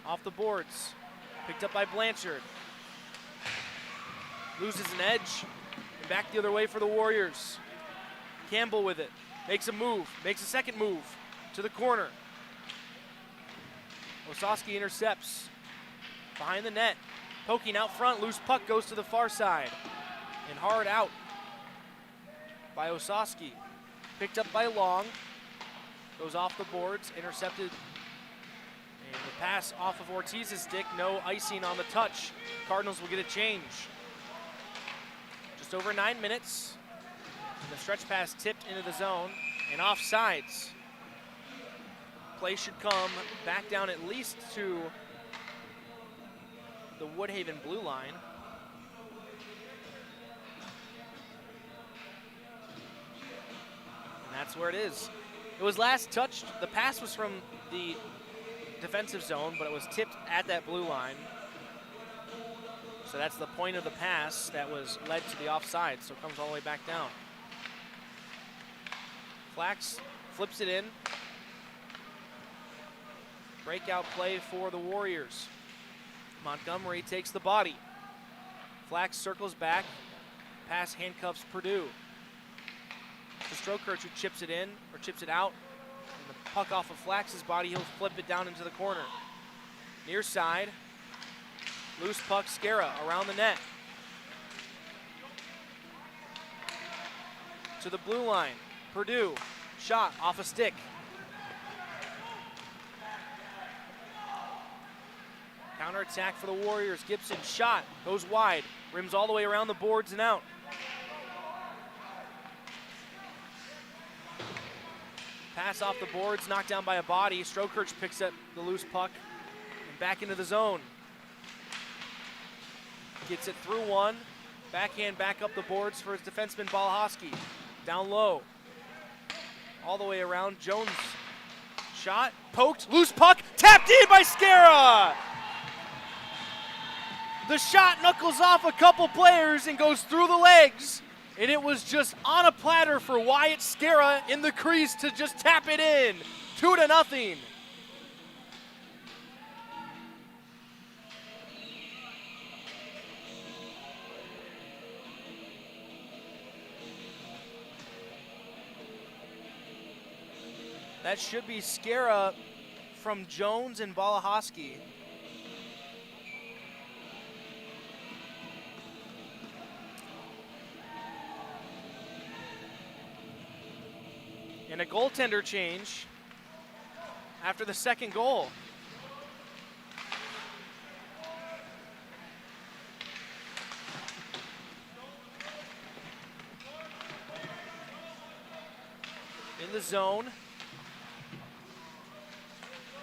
Off the boards, picked up by Blanchard. Loses an edge, and back the other way for the Warriors. Campbell with it. Makes a move, makes a second move to the corner. Osowski intercepts behind the net. Poking out front, loose puck goes to the far side. And hard out by Osowski. Picked up by Long. Goes off the boards, intercepted. And the pass off of Ortiz's stick, no icing on the touch. Cardinals will get a change. Just over 9 minutes. And the stretch pass tipped into the zone and off sides. Play should come back down at least to the Woodhaven blue line. And that's where it is. It was last touched. The pass was from the defensive zone, but it was tipped at that blue line. So that's the point of the pass that was led to the offside, so it comes all the way back down. Flax flips it in. Breakout play for the Warriors. Montgomery takes the body. Flax circles back. Pass handcuffs Purdue. To Strokirch, who chips it in, or chips it out. And the puck off of Flax's body, he'll flip it down into the corner. Near side. Loose puck, Scara around the net. To the blue line. Purdue, shot off a stick. Counterattack for the Warriors. Gibson shot, goes wide, rims all the way around the boards and out. Pass off the boards, knocked down by a body. Strokirch picks up the loose puck and back into the zone. Gets it through one. Backhand back up the boards for his defenseman Balahoski. Down low. All the way around. Jones shot, poked, loose puck, tapped in by Scara. The shot knuckles off a couple players and goes through the legs. And it was just on a platter for Wyatt Scara in the crease to just tap it in. 2-0. That should be Scara from Jones and Balahoski. And a goaltender change after the second goal. In the zone.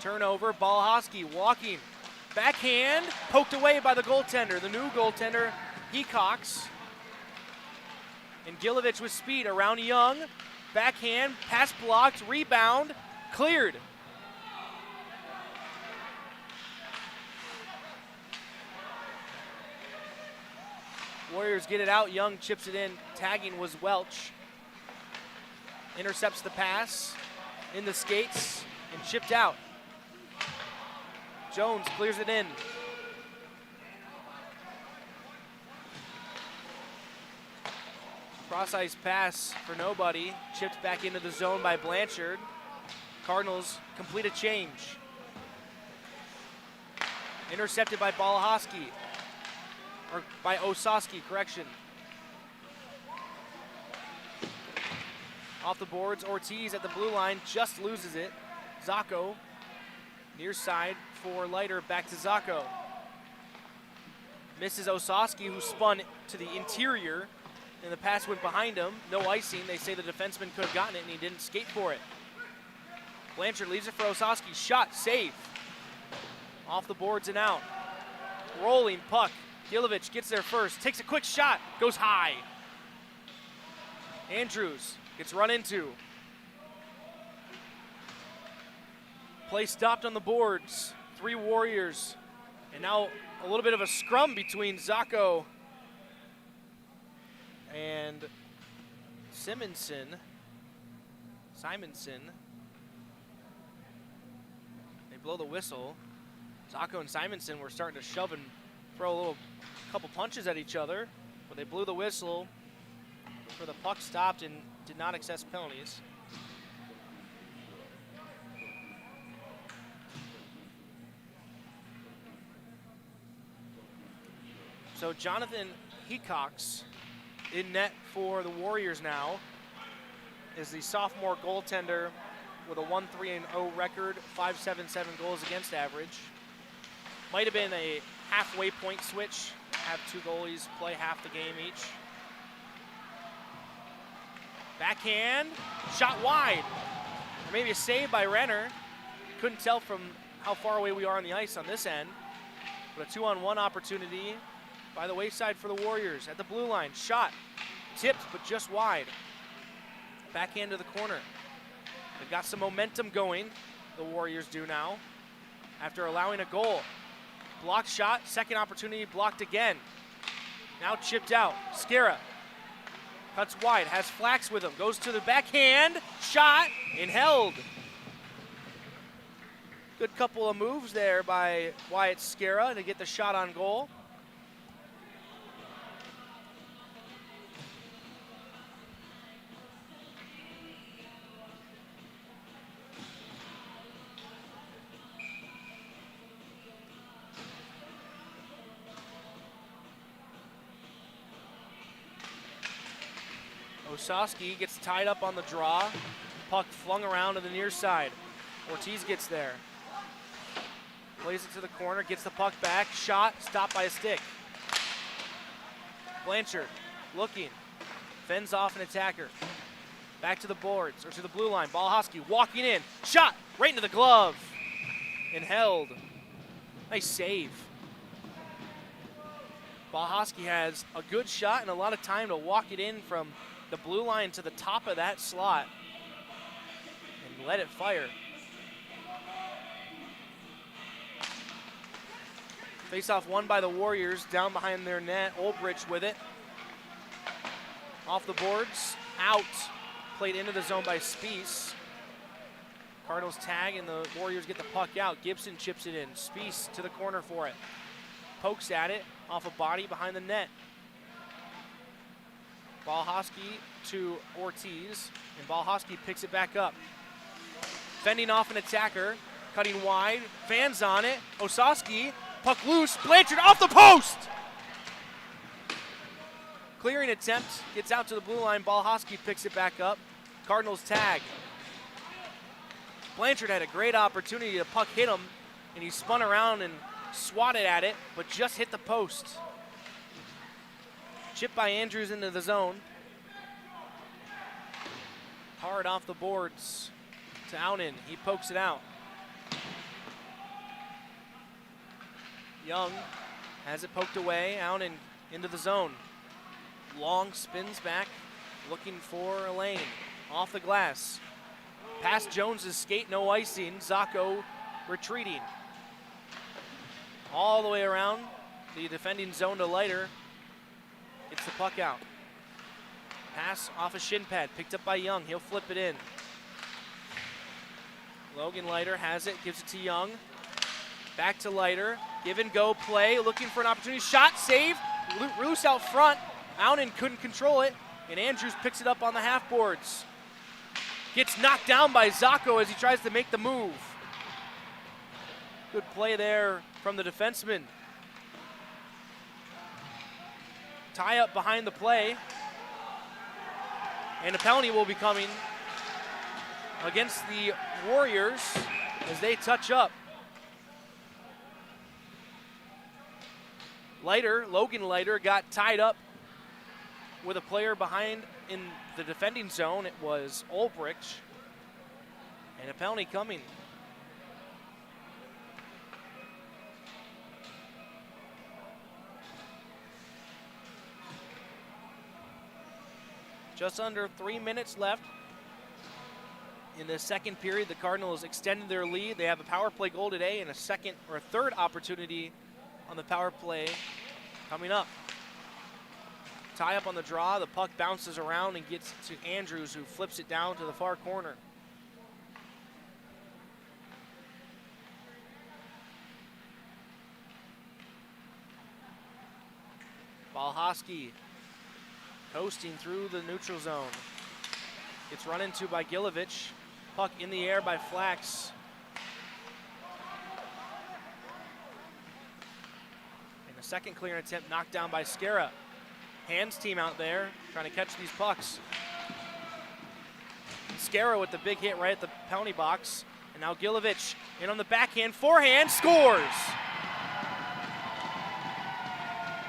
Turnover, Balahowski walking. Backhand, poked away by the goaltender, the new goaltender, Hecox. And Gilovich with speed around Young. Backhand, pass blocked, rebound, cleared. Warriors get it out, Young chips it in, tagging was Welch. Intercepts the pass in the skates and chipped out. Jones clears it in. Cross-ice pass for nobody. Chipped back into the zone by Blanchard. Cardinals complete a change. Intercepted by Balahowski. Or by Osaski, correction. Off the boards, Ortiz at the blue line just loses it. Zacco, near side for Leiter, back to Zacco. Misses Osaski, who spun to the interior, and the pass went behind him. No icing. They say the defenseman could have gotten it, and he didn't skate for it. Blanchard leaves it for Osaski. Shot, save. Off the boards and out. Rolling puck. Gilovich gets there first, takes a quick shot, goes high. Andrews gets run into. Play stopped on the boards. 3 Warriors. And now a little bit of a scrum between Zacco and Simonson. They blow the whistle. Zacco and Simonson were starting to shove and throw a couple punches at each other, but they blew the whistle for the puck stopped and did not access penalties. So Jonathan Hecox in net for the Warriors now is the sophomore goaltender with a 1-3-0 record, .577 goals against average. Might have been a halfway point switch, have 2 goalies play half the game each. Backhand, shot wide. Or maybe a save by Renner. Couldn't tell from how far away we are on the ice on this end. But a 2-on-1 opportunity by the wayside for the Warriors at the blue line. Shot, tipped, but just wide. Backhand to the corner. They've got some momentum going, the Warriors do now, after allowing a goal. Blocked shot, second opportunity, blocked again. Now chipped out. Skara cuts wide, has Flax with him, goes to the backhand, shot, and held. Good couple of moves there by Wyatt Skara to get the shot on goal. Osaski gets tied up on the draw. Puck flung around to the near side. Ortiz gets there. Plays it to the corner, gets the puck back. Shot, stopped by a stick. Blanchard looking. Fends off an attacker. Back to the boards, or to the blue line. Balahowski walking in. Shot, right into the glove. And held. Nice save. Balahowski has a good shot and a lot of time to walk it in from the blue line to the top of that slot and let it fire. Face-off won by the Warriors, down behind their net. Olbrich with it. Off the boards, out. Played into the zone by Spies. Cardinals tag and the Warriors get the puck out. Gibson chips it in. Spies to the corner for it. Pokes at it, off a body behind the net. Balahowski to Ortiz, and Balahowski picks it back up. Fending off an attacker, cutting wide, fans on it. Osaski, puck loose, Blanchard off the post! Clearing attempt, gets out to the blue line. Balahowski picks it back up. Cardinals tag. Blanchard had a great opportunity. The puck hit him, and he spun around and swatted at it, but just hit the post. Chip by Andrews into the zone. Hard off the boards to Aunen. He pokes it out. Young has it poked away. Aunen into the zone. Long spins back, looking for a lane. Off the glass. Past Jones's skate, no icing. Zacco retreating. All the way around the defending zone to Leiter. Gets the puck out. Pass off a shin pad, picked up by Young. He'll flip it in. Logan Leiter has it, gives it to Young. Back to Leiter. Give and go play, looking for an opportunity. Shot, save, loose out front. Aunen couldn't control it, and Andrews picks it up on the half boards. Gets knocked down by Zacco as he tries to make the move. Good play there from the defenseman. Tie up behind the play. And a penalty will be coming against the Warriors as they touch up. Logan Leiter got tied up with a player behind in the defending zone. It was Ulbrich. And a penalty coming. Just under 3 minutes left in the second period. The Cardinals extended their lead. They have a power play goal today and a second or a third opportunity on the power play coming up. Tie up on the draw. The puck bounces around and gets to Andrews, who flips it down to the far corner. Balhosky coasting through the neutral zone. Gets run into by Gilovich. Puck in the air by Flax. And the second clearing attempt knocked down by Scara. Hands team out there trying to catch these pucks. And Scara with the big hit right at the penalty box. And now Gilovich in on the backhand, forehand, scores!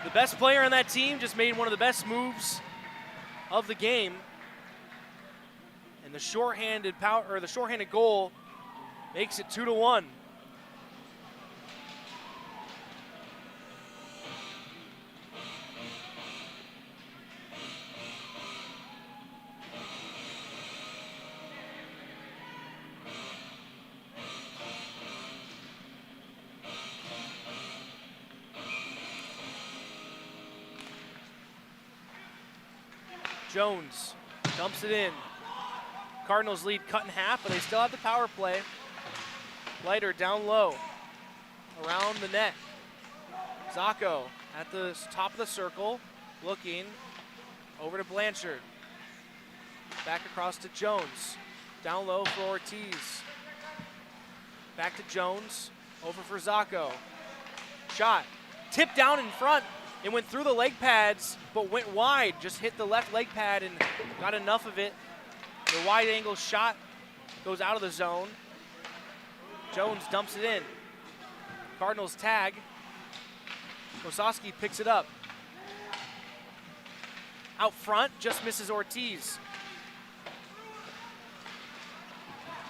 The best player on that team just made one of the best moves of the game, and the shorthanded goal makes it 2-1. Jones dumps it in. Cardinals lead cut in half, but they still have the power play. Leiter down low, around the net. Zacco at the top of the circle, looking over to Blanchard. Back across to Jones. Down low for Ortiz. Back to Jones, over for Zacco. Shot, tipped down in front. It went through the leg pads, but went wide. Just hit the left leg pad and got enough of it. The wide angle shot goes out of the zone. Jones dumps it in. Cardinals tag. Osowski picks it up. Out front, just misses Ortiz.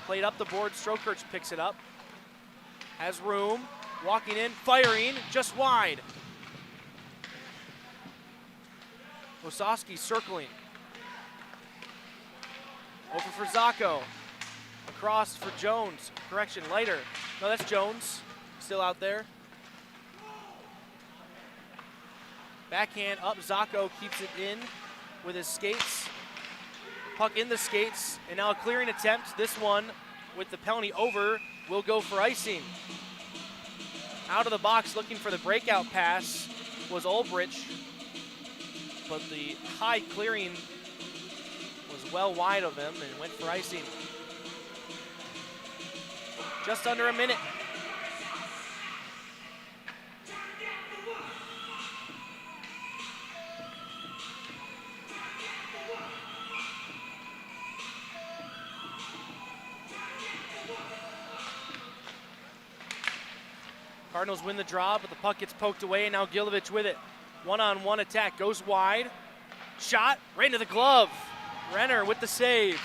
Played up the board, Strokerch picks it up. Has room, walking in, firing, just wide. Osowski circling. Over for Zacco. Across for Jones. Correction, Leiter. No, that's Jones. Still out there. Backhand up. Zacco keeps it in with his skates. Puck in the skates. And now a clearing attempt. This one with the penalty over will go for icing. Out of the box looking for the breakout pass was Ulbrich. But the high clearing was well wide of him and went for icing. Just under a minute. Cardinals win the draw, but the puck gets poked away, and now Gilovich with it. One-on-one attack, goes wide. Shot, right into the glove. Renner with the save.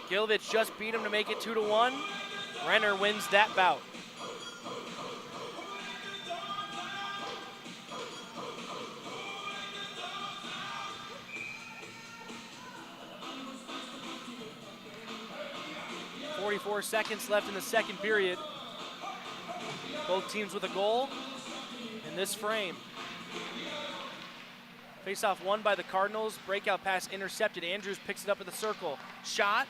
Gilovich just beat him to make it 2-1. Renner wins that bout. .44 seconds left in the second period. Both teams with a goal in this frame. Face-off won by the Cardinals. Breakout pass intercepted. Andrews picks it up at the circle. Shot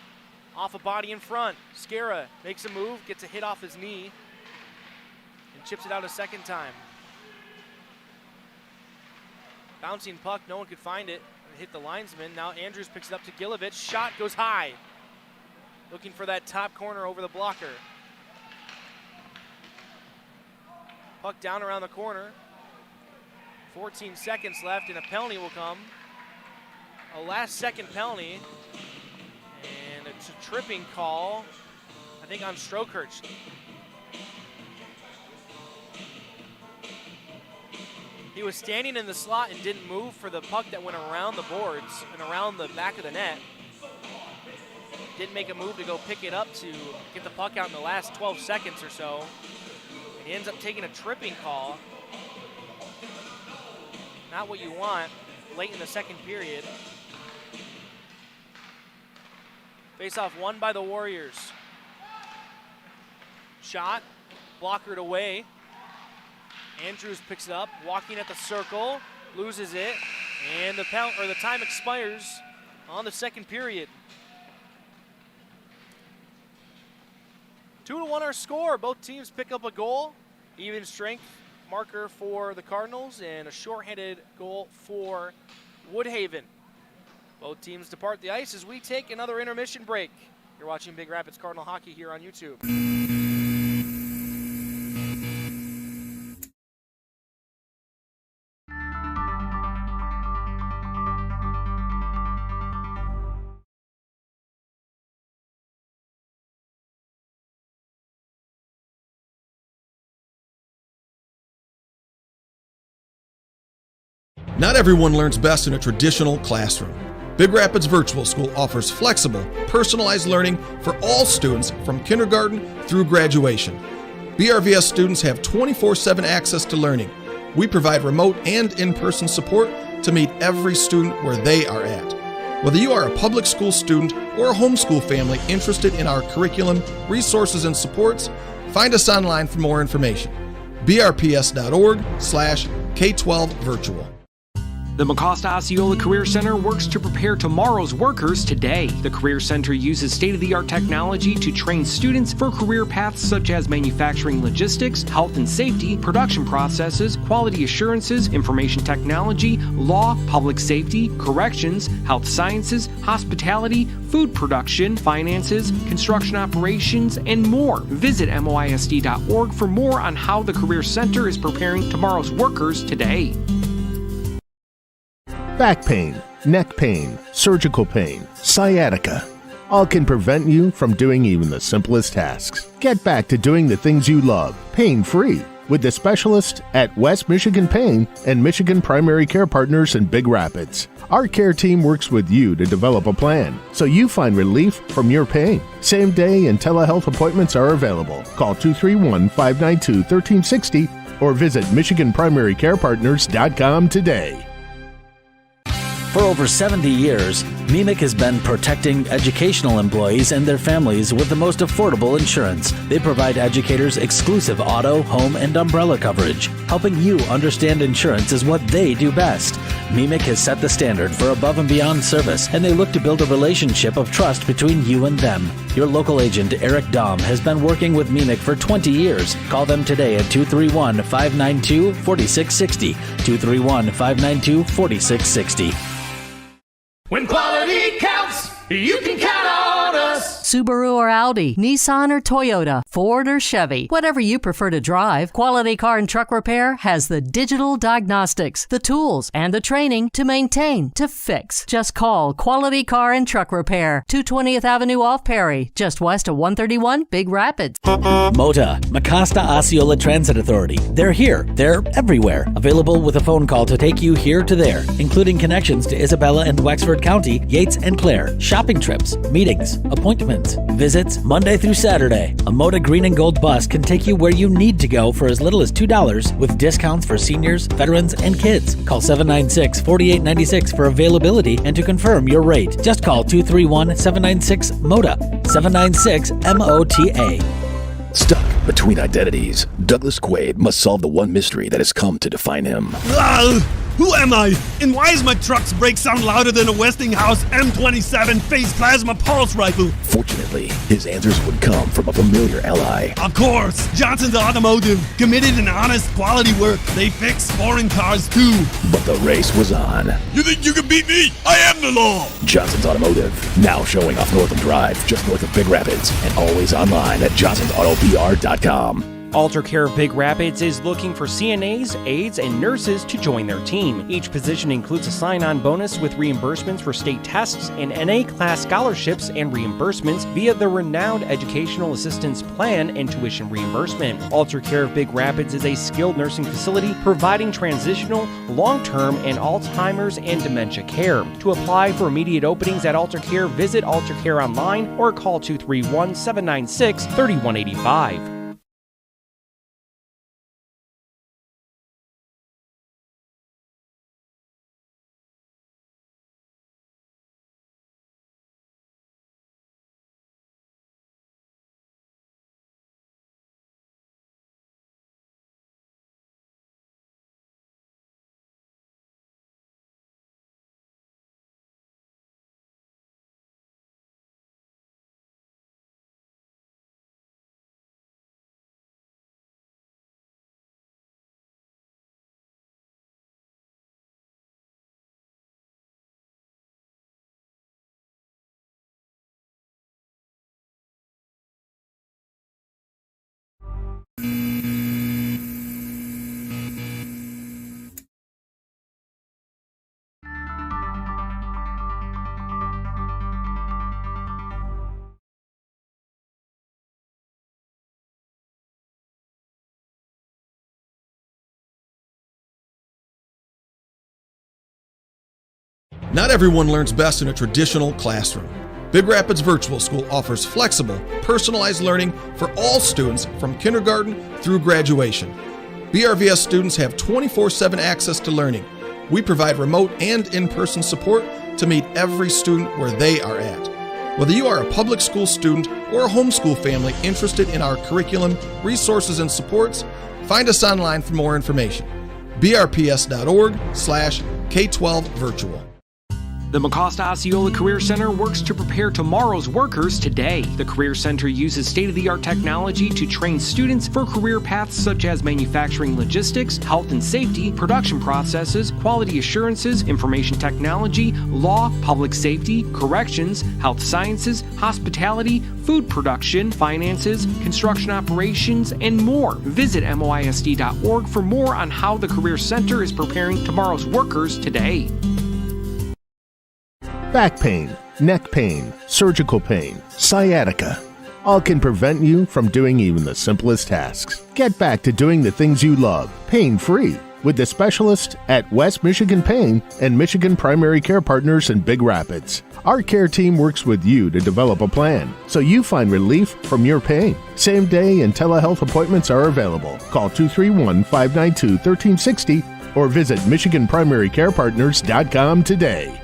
off a body in front. Scara makes a move, gets a hit off his knee, and chips it out a second time. Bouncing puck, no one could find it. It hit the linesman. Now Andrews picks it up to Gilovich. Shot goes high. Looking for that top corner over the blocker. Puck down around the corner. 14 seconds left and a penalty will come. A last second penalty. And it's a tripping call, I think on Strokhurst. He was standing in the slot and didn't move for the puck that went around the boards and around the back of the net. Didn't make a move to go pick it up to get the puck out in the last 12 seconds or so. And he ends up taking a tripping call. Not what you want late in the second period. Face-off won by the Warriors. Shot, blockered away. Andrews picks it up, walking at the circle, loses it, and the time expires on the second period. 2-1 our score. Both teams pick up a goal. Even strength marker for the Cardinals and a shorthanded goal for Woodhaven. Both teams depart the ice as we take another intermission break. You're watching Big Rapids Cardinal Hockey here on YouTube. Not everyone learns best in a traditional classroom. Big Rapids Virtual School offers flexible, personalized learning for all students from kindergarten through graduation. BRVS students have 24/7 access to learning. We provide remote and in-person support to meet every student where they are at. Whether you are a public school student or a homeschool family interested in our curriculum, resources, and supports, find us online for more information. brps.org/K12virtual. The Mecosta Osceola Career Center works to prepare tomorrow's workers today. The Career Center uses state-of-the-art technology to train students for career paths such as manufacturing logistics, health and safety, production processes, quality assurances, information technology, law, public safety, corrections, health sciences, hospitality, food production, finances, construction operations, and more. Visit moisd.org for more on how the Career Center is preparing tomorrow's workers today. Back pain, neck pain, surgical pain, sciatica. All can prevent you from doing even the simplest tasks. Get back to doing the things you love, pain-free, with the specialist at West Michigan Pain and Michigan Primary Care Partners in Big Rapids. Our care team works with you to develop a plan so you find relief from your pain. Same day and telehealth appointments are available. Call 231-592-1360 or visit MichiganPrimaryCarePartners.com today. For over 70 years, MEMIC has been protecting educational employees and their families with the most affordable insurance. They provide educators exclusive auto, home, and umbrella coverage. Helping you understand insurance is what they do best. MEMIC has set the standard for above and beyond service, and they look to build a relationship of trust between you and them. Your local agent, Eric Dahm, has been working with MEMIC for 20 years. Call them today at 231-592-4660. 231-592-4660. When quality counts, you can count on us. Subaru or Audi, Nissan or Toyota, Ford or Chevy, whatever you prefer to drive, Quality Car and Truck Repair has the digital diagnostics, the tools, and the training to maintain, to fix. Just call Quality Car and Truck Repair, 220th Avenue off Perry, just west of 131 Big Rapids. MOTA, Mecosta Osceola Transit Authority. They're here. They're everywhere. Available with a phone call to take you here to there, including connections to Isabella and Wexford County, Yates and Clare, shopping trips, meetings, appointments, visits, Monday through Saturday. A MOTA green and gold bus can take you where you need to go for as little as $2 with discounts for seniors, veterans, and kids. Call 796-4896 for availability and to confirm your rate. Just call 231-796-MOTA, 796-MOTA. Stuck between identities, Douglas Quaid must solve the one mystery that has come to define him. Who am I? And why is my truck's brakes sound louder than a Westinghouse M27 phase plasma pulse rifle? Fortunately, his answers would come from a familiar ally. Of course, Johnson's Automotive. Committed and honest quality work. They fix foreign cars too. But the race was on. You think you can beat me? I am the law. Johnson's Automotive, now showing off Northam Drive, just north of Big Rapids, and always online at johnsonsautopr.com. Alter Care Big Rapids is looking for CNAs, aides, and nurses to join their team. Each position includes a sign-on bonus with reimbursements for state tests and NA class scholarships and reimbursements via the renowned Educational Assistance Plan and tuition reimbursement. Alter Care of Big Rapids is a skilled nursing facility providing transitional, long-term, and Alzheimer's and dementia care. To apply for immediate openings at Alter Care, visit Alter Care online or call 231-796-3185. Not everyone learns best in a traditional classroom. Big Rapids Virtual School offers flexible, personalized learning for all students from kindergarten through graduation. BRVS students have 24/7 access to learning. We provide remote and in-person support to meet every student where they are at. Whether you are a public school student or a homeschool family interested in our curriculum, resources, and supports, find us online for more information. brps.org/K12virtual. The Mecosta Osceola Career Center works to prepare tomorrow's workers today. The Career Center uses state-of-the-art technology to train students for career paths such as manufacturing logistics, health and safety, production processes, quality assurances, information technology, law, public safety, corrections, health sciences, hospitality, food production, finances, construction operations, and more. Visit moisd.org for more on how the Career Center is preparing tomorrow's workers today. Back pain, neck pain, surgical pain, sciatica. All can prevent you from doing even the simplest tasks. Get back to doing the things you love, pain-free, with the specialist at West Michigan Pain and Michigan Primary Care Partners in Big Rapids. Our care team works with you to develop a plan so you find relief from your pain. Same day and telehealth appointments are available. Call 231-592-1360 or visit MichiganPrimaryCarePartners.com today.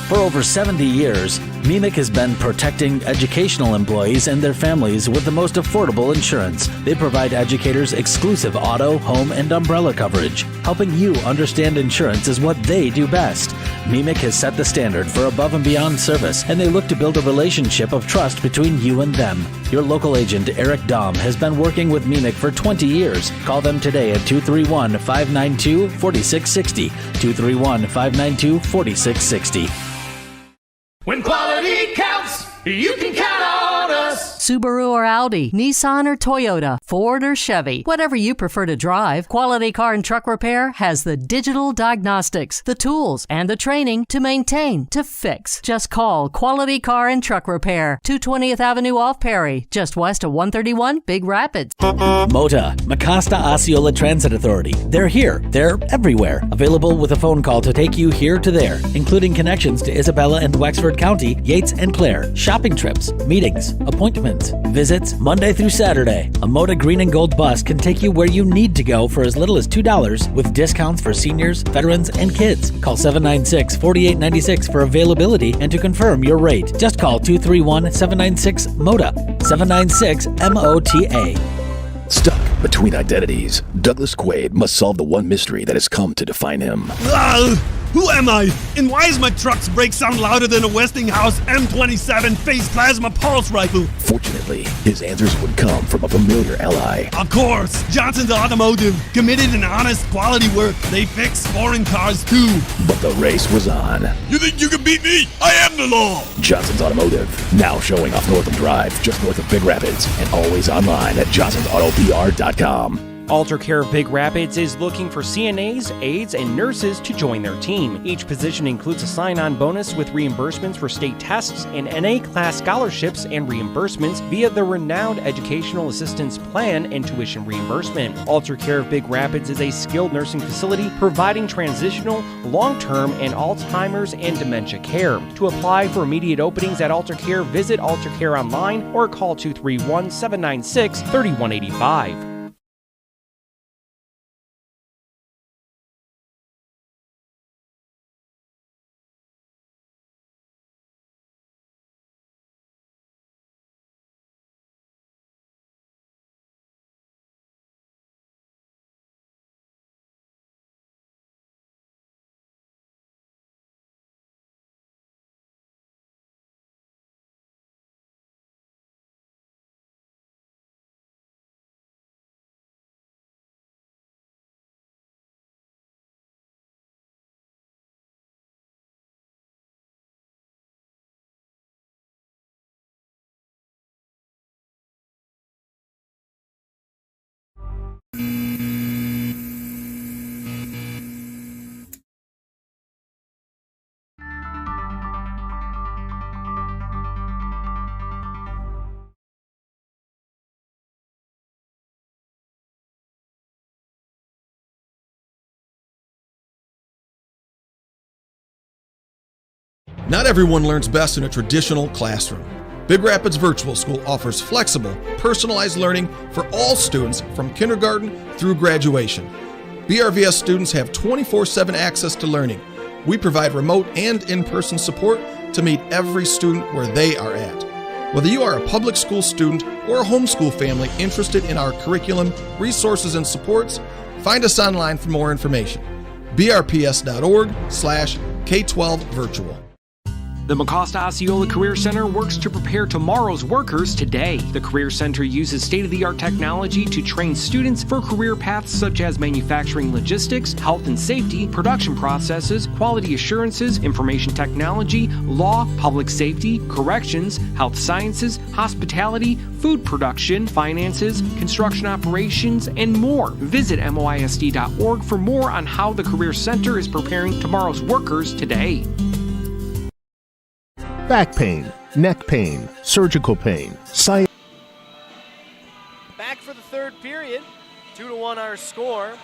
For over 70 years, MEMIC has been protecting educational employees and their families with the most affordable insurance. They provide educators exclusive auto, home, and umbrella coverage. Helping you understand insurance is what they do best. MEMIC has set the standard for above and beyond service, and they look to build a relationship of trust between you and them. Your local agent, Eric Dahm, has been working with MEMIC for 20 years. Call them today at 231-592-4660. 231-592-4660. When quality counts, you can count on us. Subaru or Audi, Nissan or Toyota, Ford or Chevy, whatever you prefer to drive, Quality Car and Truck Repair has the digital diagnostics, the tools, and the training to maintain, to fix. Just call Quality Car and Truck Repair, 220th Avenue off Perry, just west of 131 Big Rapids. MOTA, Mecosta Osceola Transit Authority. They're here. They're everywhere. Available with a phone call to take you here to there, including connections to Isabella and Wexford County, Yates and Clare, shopping trips, meetings, appointments, visits, Monday through Saturday. A MOTA Green and Gold bus can take you where you need to go for as little as $2 with discounts for seniors, veterans, and kids. Call 796-4896 for availability and to confirm your rate. Just call 231-796-MOTA. 796-MOTA. Stuck between identities, Douglas Quaid must solve the one mystery that has come to define him. Who am I? And why is my truck's brakes sound louder than a Westinghouse M27 phase plasma pulse rifle? Fortunately, his answers would come from a familiar ally. Of course, Johnson's Automotive. Committed and honest quality work. They fix foreign cars too. But the race was on. You think you can beat me? I am the law. Johnson's Automotive, now showing off Northam Drive, just north of Big Rapids, and always online at johnsonsautopr.com. Alter Care of Big Rapids is looking for CNAs, aides, and nurses to join their team. Each position includes a sign-on bonus with reimbursements for state tests and NA-class scholarships and reimbursements via the renowned Educational Assistance Plan and tuition reimbursement. Alter Care of Big Rapids is a skilled nursing facility providing transitional, long-term, and Alzheimer's and dementia care. To apply for immediate openings at Alter Care, visit Alter Care online or call 231-796-3185. Not everyone learns best in a traditional classroom. Big Rapids Virtual School offers flexible, personalized learning for all students from kindergarten through graduation. BRVS students have 24/7 access to learning. We provide remote and in-person support to meet every student where they are at. Whether you are a public school student or a homeschool family interested in our curriculum, resources, and supports, find us online for more information. brps.org/K12virtual. The Mecosta Osceola Career Center works to prepare tomorrow's workers today. The Career Center uses state-of-the-art technology to train students for career paths such as manufacturing logistics, health and safety, production processes, quality assurances, information technology, law, public safety, corrections, health sciences, hospitality, food production, finances, construction operations, and more. Visit moisd.org for more on how the Career Center is preparing tomorrow's workers today. Back pain, neck pain, surgical pain, Back for the third period. 2-1 our score.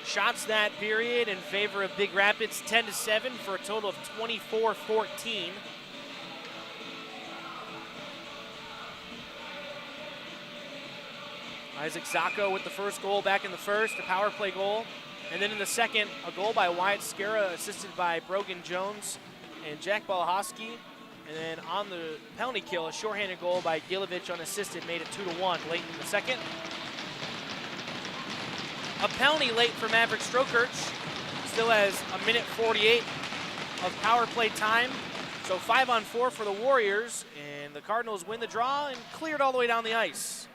Shots that period in favor of Big Rapids 10-7 for a total of 24-14. Isaac Zacco with the first goal back in the first, a power play goal. And then in the second, a goal by Wyatt Scara, assisted by Brogan Jones and Jack Balahowski. And then on the penalty kill, a shorthanded goal by Gilovich unassisted made it 2-1 late in the second. A penalty late for Maverick Strokirch. Still has a minute 48 of power play time. So 5-on-4 for the Warriors. And the Cardinals win the draw and cleared all the way down the ice.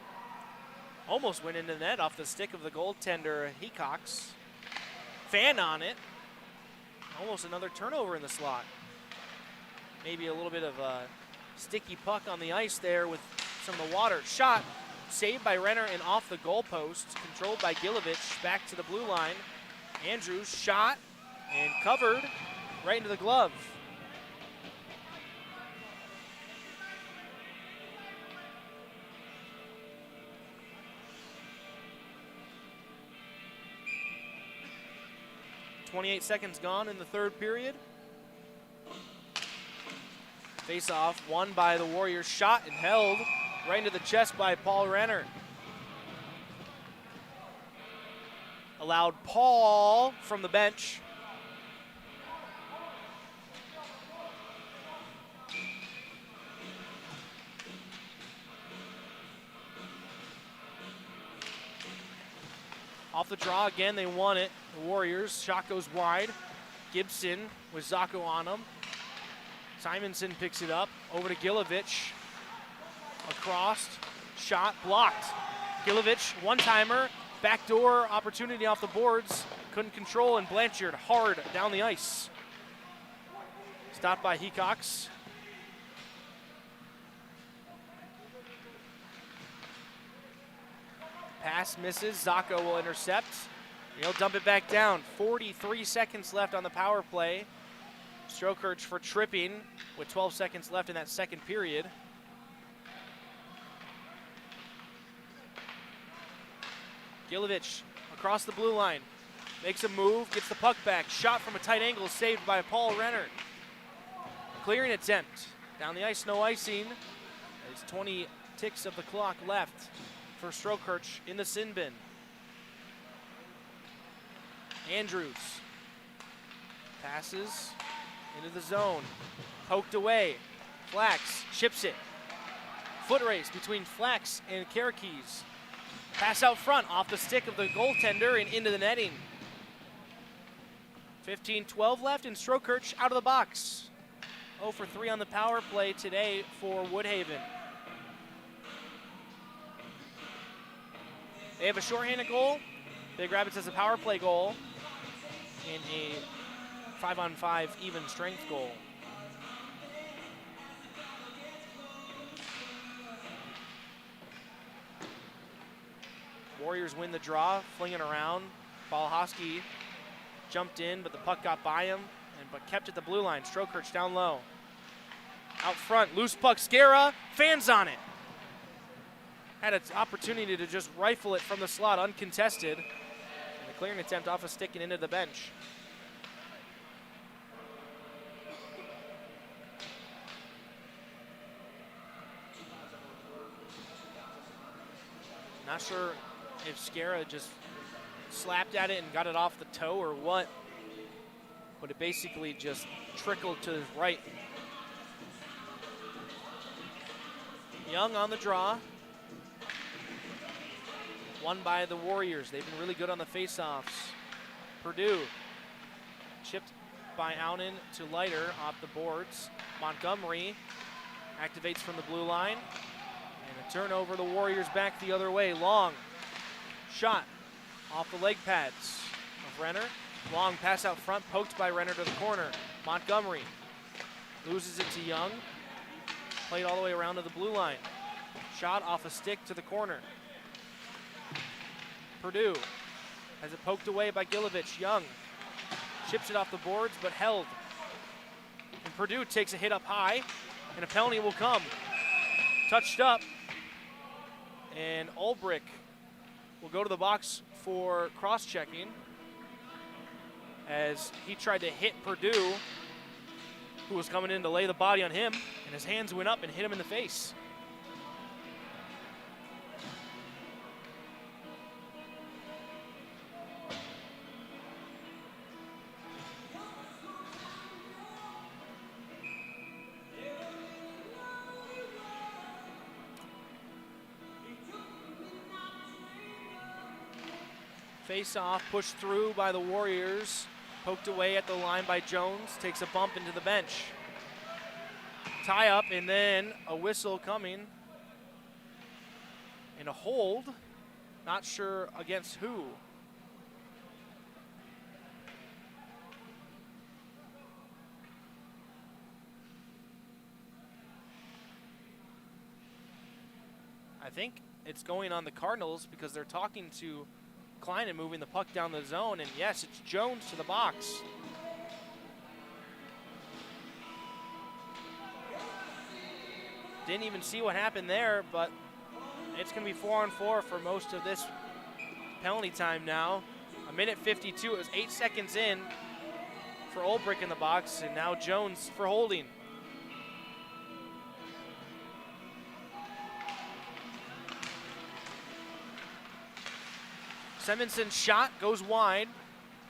Almost went into the net off the stick of the goaltender, Hecox. Fan on it. Almost another turnover in the slot. Maybe a little bit of sticky puck on the ice there with some of the water. Shot saved by Renner and off the goalpost, controlled by Gilovich, back to the blue line. Andrews shot and covered right into the glove. .28 seconds gone in the third period. Face-off won by the Warriors, shot and held right into the chest by Paul Renner. Allowed Paul from the bench. Off the draw again, they won it. The Warriors, shot goes wide. Gibson with Zacco on him. Simonson picks it up, over to Gilovich. Across, shot blocked. Gilovich, one-timer, backdoor opportunity off the boards. Couldn't control, and Blanchard hard down the ice. Stopped by Hecox. Pass misses, Zacco will intercept. He'll dump it back down. 43 seconds left on the power play. Strokerch for tripping with 12 seconds left in that second period. Gilovich across the blue line. Makes a move, gets the puck back. Shot from a tight angle, saved by Paul Renner. Clearing attempt. Down the ice, no icing. There's 20 ticks of the clock left for Strokerch in the sin bin. Andrews passes into the zone. Poked away. Flax chips it. Foot race between Flax and Karakis. Pass out front off the stick of the goaltender and into the netting. 15-12 left, and Strokerch out of the box. 0 for 3 on the power play today for Woodhaven. They have a shorthanded goal. Big Rapids has a power play goal and a 5-on-5 even strength goal. Warriors win the draw, flinging around. Balahowski jumped in, but the puck got by him, but kept at the blue line. Strokerch down low. Out front, loose puck, Scara, fans on it. Had an opportunity to just rifle it from the slot, uncontested. And the clearing attempt off a stick and into the bench. Not sure if Scara just slapped at it and got it off the toe or what, but it basically just trickled to his right. Young on the draw. Won by the Warriors. They've been really good on the faceoffs. Purdue chipped by Aunen to Leiter off the boards. Montgomery activates from the blue line. And a turnover, the Warriors back the other way. Long shot off the leg pads of Renner. Long pass out front, poked by Renner to the corner. Montgomery loses it to Young. Played all the way around to the blue line. Shot off a stick to the corner. Purdue has it poked away by Gilovich. Young chips it off the boards, but held. And Purdue takes a hit up high, and a penalty will come. Touched up, and Ulbrich will go to the box for cross-checking as he tried to hit Purdue, who was coming in to lay the body on him, and his hands went up and hit him in the face. Face-off pushed through by the Warriors. Poked away at the line by Jones. Takes a bump into the bench. Tie up, and then a whistle coming. And a hold. Not sure against who. I think it's going on the Cardinals because they're talking to Klein and moving the puck down the zone, and yes, it's Jones to the box. Didn't even see what happened there, but it's going to be 4-on-4 for most of this penalty time now. A minute 52, it was 8 seconds in for Olbrich in the box, and now Jones for holding. Simonson's shot goes wide.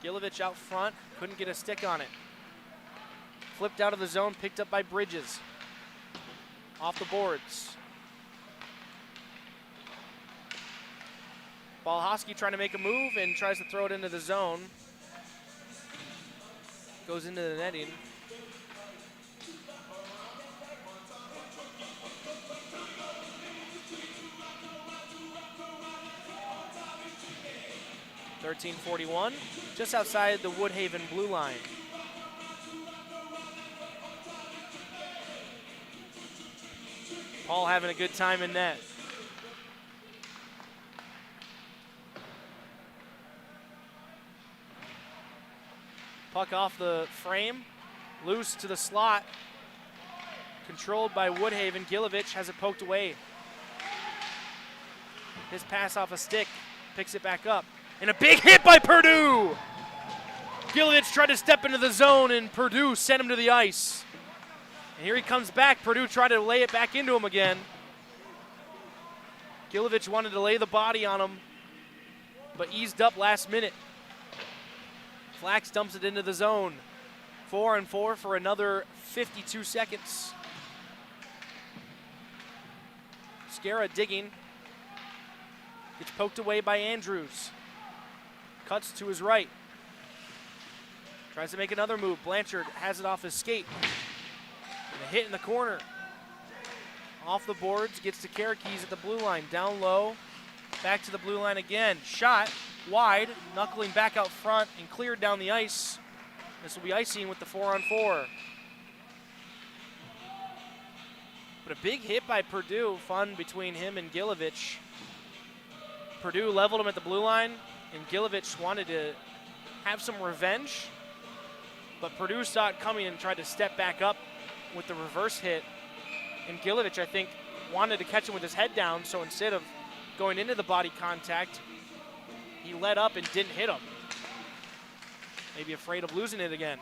Gilovich out front, couldn't get a stick on it. Flipped out of the zone, picked up by Bridges. Off the boards. Balhosky trying to make a move and tries to throw it into the zone. Goes into the netting. .13:41, just outside the Woodhaven blue line. Paul having a good time in net. Puck off the frame, loose to the slot. Controlled by Woodhaven. Gilovich has it poked away. His pass off a stick, picks it back up. And a big hit by Purdue! Gilovich tried to step into the zone and Purdue sent him to the ice. And here he comes back. Purdue tried to lay it back into him again. Gilovich wanted to lay the body on him, but eased up last minute. Flax dumps it into the zone. 4-on-4 for another 52 seconds. Scara digging. Gets poked away by Andrews. Cuts to his right. Tries to make another move. Blanchard has it off his skate. And a hit in the corner. Off the boards, gets to Karakees at the blue line. Down low, back to the blue line again. Shot wide, knuckling back out front and cleared down the ice. This will be icing with the 4-on-4. But a big hit by Purdue. Fun between him and Gilovich. Purdue leveled him at the blue line, and Gilovich wanted to have some revenge, but Purdue saw it coming and tried to step back up with the reverse hit. And Gilovich, I think, wanted to catch him with his head down, so instead of going into the body contact, he let up and didn't hit him. Maybe afraid of losing it again.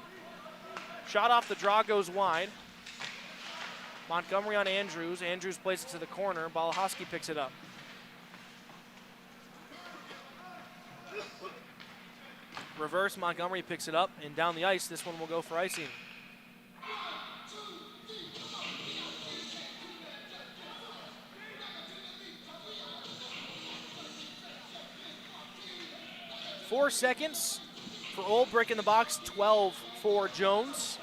Shot off the draw goes wide. Montgomery on Andrews. Andrews plays it to the corner. Balahowski picks it up. Reverse, Montgomery picks it up, and down the ice, this one will go for icing. Four seconds for Olbrich in the box, 12 for Jones.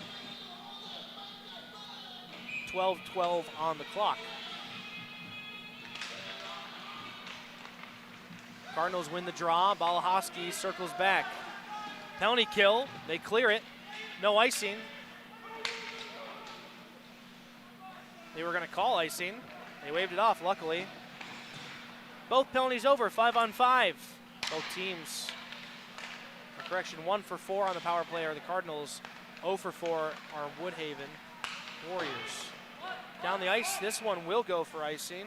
12-12 on the clock. Cardinals win the draw. Balahowski circles back. Penalty kill. They clear it. No icing. They were going to call icing. They waved it off, luckily. Both penalties over, 5-on-5. Both teams, or correction, 1 for 4 on the power play are the Cardinals. 0 for 4 are Woodhaven Warriors. Down the ice, this one will go for icing.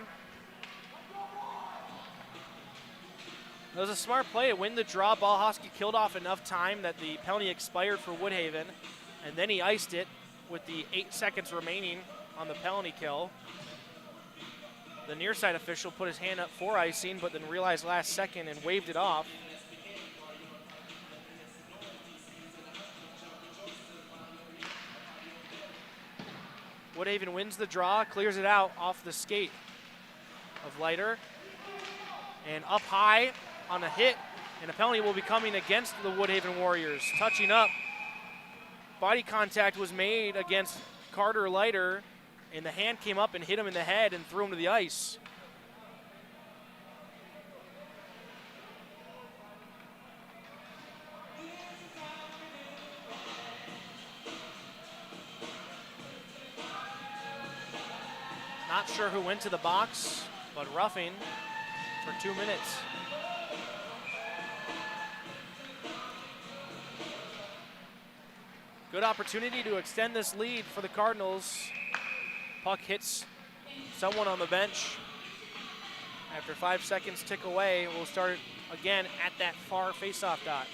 It was a smart play to win the draw. Balahowski killed off enough time that the penalty expired for Woodhaven, and then he iced it with the 8 seconds remaining on the penalty kill. The near side official put his hand up for icing, but then realized last second and waved it off. Woodhaven wins the draw, clears it out off the skate of Leiter, and up high on a hit, and a penalty will be coming against the Woodhaven Warriors. Touching up, body contact was made against Carter Leiter, and the hand came up and hit him in the head and threw him to the ice. Not sure who went to the box. but roughing for 2 minutes. Good opportunity to extend this lead for the Cardinals. Puck hits someone on the bench. After 5 seconds tick away, we'll start again at that far faceoff dot.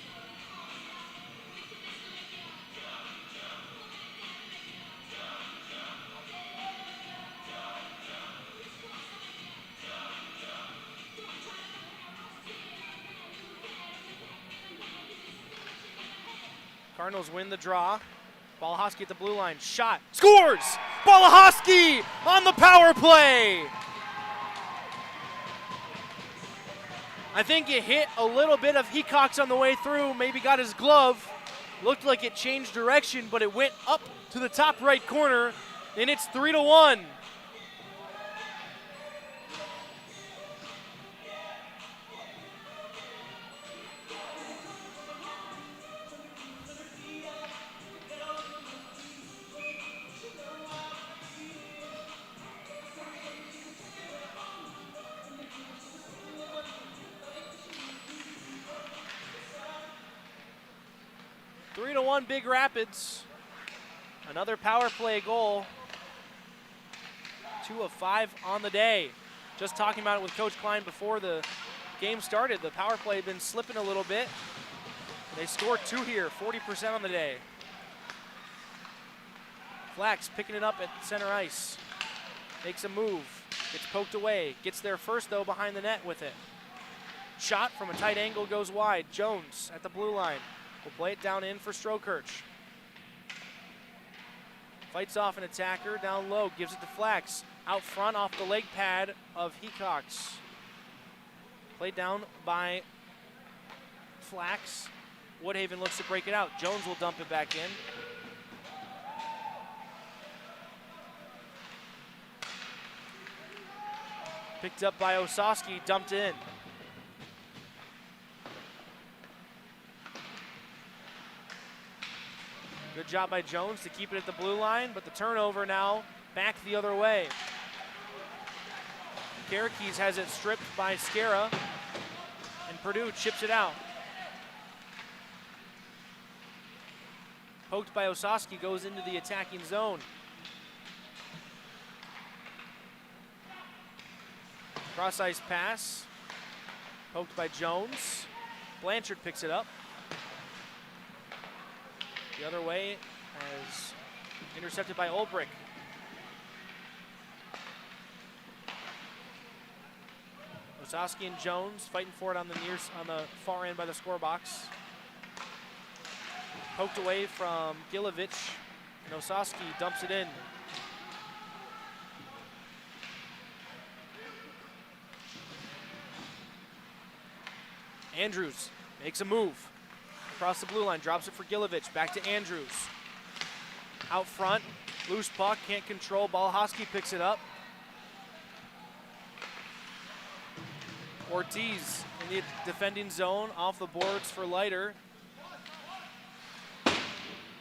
Cardinals win the draw. Balahowski at the blue line. Shot. Scores! Balahowski on the power play! I think it hit a little bit of Hecox on the way through. Maybe got his glove. Looked like it changed direction, but it went up to the top right corner, and it's 3-1. Big Rapids. Another power play goal. 2 of 5 on the day. Just talking about it with Coach Klein before the game started. The power play had been slipping a little bit. They scored 2 here, 40% on the day. Flax picking it up at center ice. Makes a move. Gets poked away. Gets there first, though, behind the net with it. Shot from a tight angle goes wide. Jones at the blue line. Will play it down in for Strokirch. Fights off an attacker down low, gives it to Flax. Out front off the leg pad of Hecox. Played down by Flax. Woodhaven looks to break it out. Jones will dump it back in. Picked up by Osowski, dumped in. Good job by Jones to keep it at the blue line, but the turnover now back the other way. Karakis has it stripped by Scara, and Purdue chips it out. Poked by Osowski, goes into the attacking zone. Cross ice pass, poked by Jones. Blanchard picks it up. The other way, as intercepted by Olbrich. Osowski and Jones fighting for it on the far end by the score box. Poked away from Gilovich, and Osowski dumps it in. Andrews makes a move. Across the blue line, drops it for Gilovich, back to Andrews. Out front, loose puck, can't control, Balahowski picks it up. Ortiz in the defending zone, off the boards for Leiter.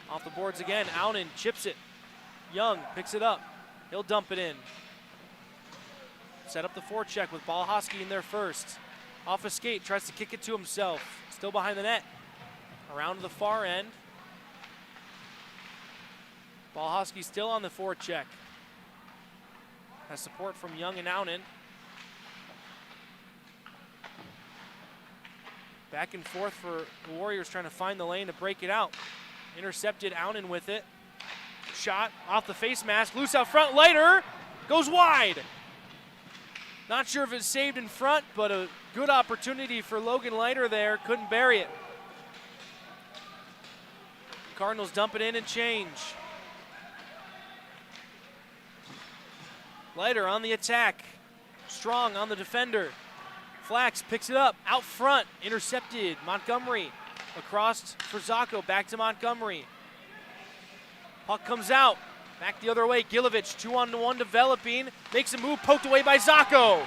Off the boards again, Aunen chips it. Young picks it up, he'll dump it in. Set up the forecheck with Balahowski in there first. Off a skate, tries to kick it to himself, still behind the net. Around to the far end. Balahowski still on the forecheck. Has support from Young and Aunen. Back and forth for the Warriors trying to find the lane to break it out. Intercepted, Aunen with it. Shot off the face mask, loose out front, Leiter goes wide. Not sure if it's saved in front, but a good opportunity for Logan Leiter there, couldn't bury it. Cardinals dump it in and change. Leiter on the attack. Strong on the defender. Flax picks it up. Out front. Intercepted. Montgomery. Across for Zacco. Back to Montgomery. Puck comes out. Back the other way. Gilovich 2-on-1 developing. Makes a move. Poked away by Zacco.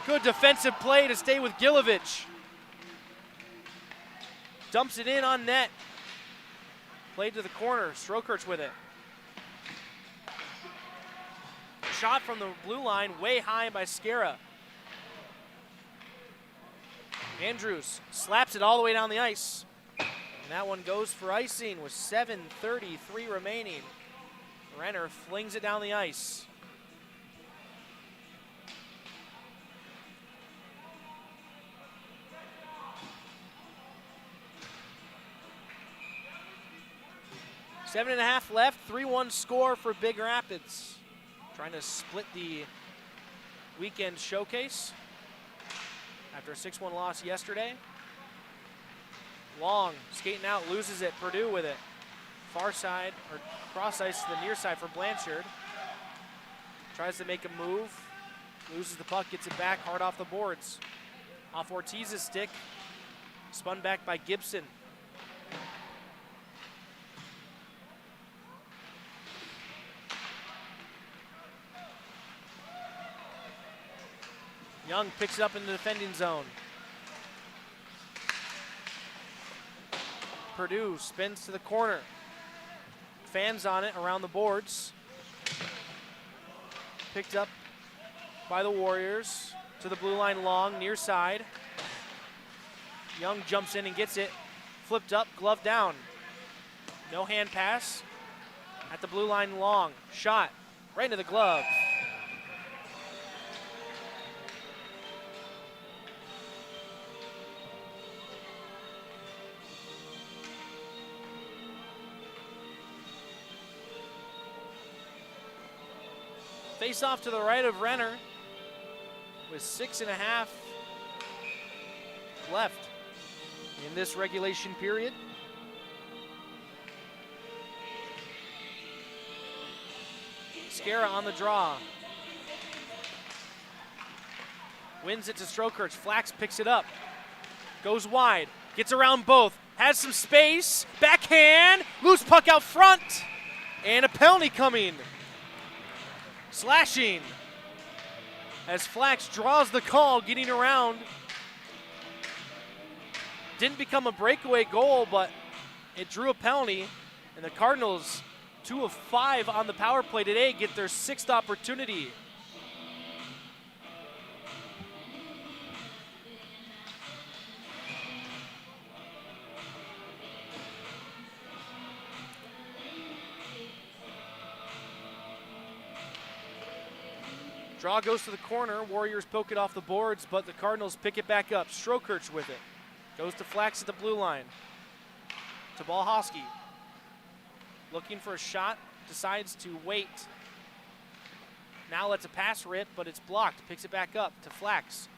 Good defensive play to stay with Gilovich. Dumps it in on net. Played to the corner, Strokirch with it. shot from the blue line, way high by Skara. Andrews slaps it all the way down the ice. And that one goes for icing with 7:33 remaining. Renner flings it down the ice. Seven and a half left, 3-1 score for Big Rapids. Trying to split the weekend showcase after a 6-1 loss yesterday. Long, skating out, loses it, Purdue with it. Far side, or cross ice to the near side for Blanchard. Tries to make a move, loses the puck, gets it back, hard off the boards. Off Ortiz's stick, spun back by Gibson. Young picks it up in the defending zone. Purdue spins to the corner. Fans on it around the boards. Picked up by the Warriors to the blue line. Long, near side. Young jumps in and gets it. Flipped up, glove down. No hand pass. At the blue line, Long. Shot right into the glove. Face off to the right of Renner with 6.5 left in this regulation period. Skara on the draw. Wins it to Strokerch. Flax picks it up. Goes wide. Gets around both. Has some space. Backhand. Loose puck out front. And a penalty coming. Slashing as Flax draws the call, getting around. Didn't become a breakaway goal, but it drew a penalty. And the Cardinals, 2 of 5 on the power play today, get their 6th opportunity. Draw goes to the corner. Warriors poke it off the boards, but the Cardinals pick it back up. Strokerch with it. Goes to Flax at the blue line. To Balhosky. Looking for a shot. Decides to wait. Now lets a pass rip, but it's blocked. Picks it back up to Flax.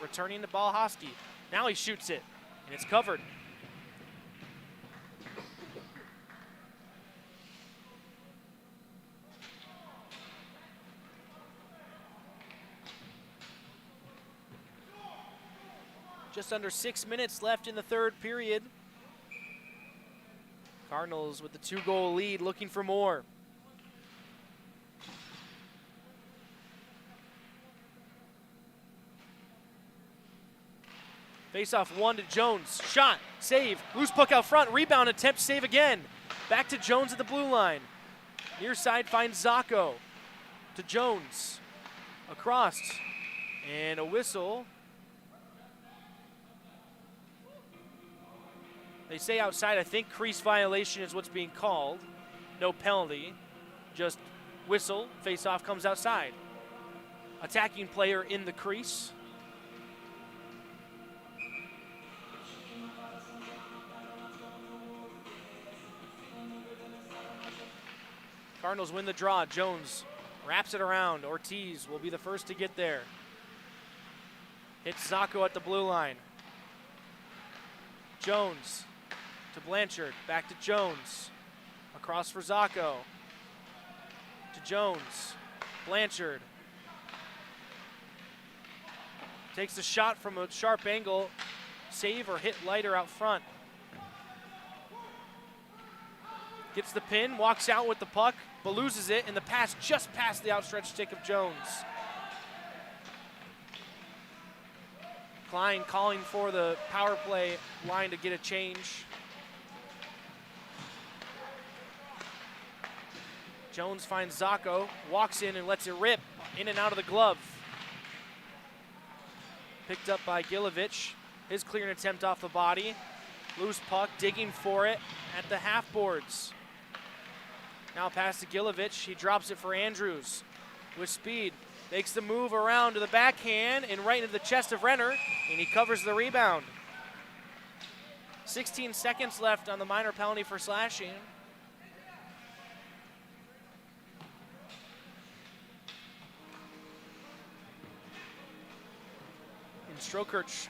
Returning to Balhosky. Now he shoots it, and it's covered. Just under 6 minutes left in the third period. Cardinals with the 2-goal lead, looking for more. Face-off 1 to Jones. Shot, save, loose puck out front, rebound attempt, save again. Back to Jones at the blue line. Near side finds Zacco. To Jones. Across. And a whistle. They say outside, I think crease violation is what's being called. No penalty, just whistle, face-off comes outside. Attacking player in the crease. Cardinals win the draw. Jones wraps it around. Ortiz will be the first to get there. Hits Zacco at the blue line. Jones to Blanchard, back to Jones. Across for Zacco. To Jones. Blanchard. Takes a shot from a sharp angle. Save or hit lighter out front. Gets the pin, walks out with the puck, but loses it, and the pass just past the outstretched stick of Jones. Klein calling for the power play line to get a change. Jones finds Zacco, walks in and lets it rip, in and out of the glove. Picked up by Gilovich. His clearing attempt off the body. Loose puck, digging for it at the half boards. Now pass to Gilovich. He drops it for Andrews with speed. Makes the move around to the backhand and right into the chest of Renner, and he covers the rebound. 16 seconds left on the minor penalty for slashing. And Strokirch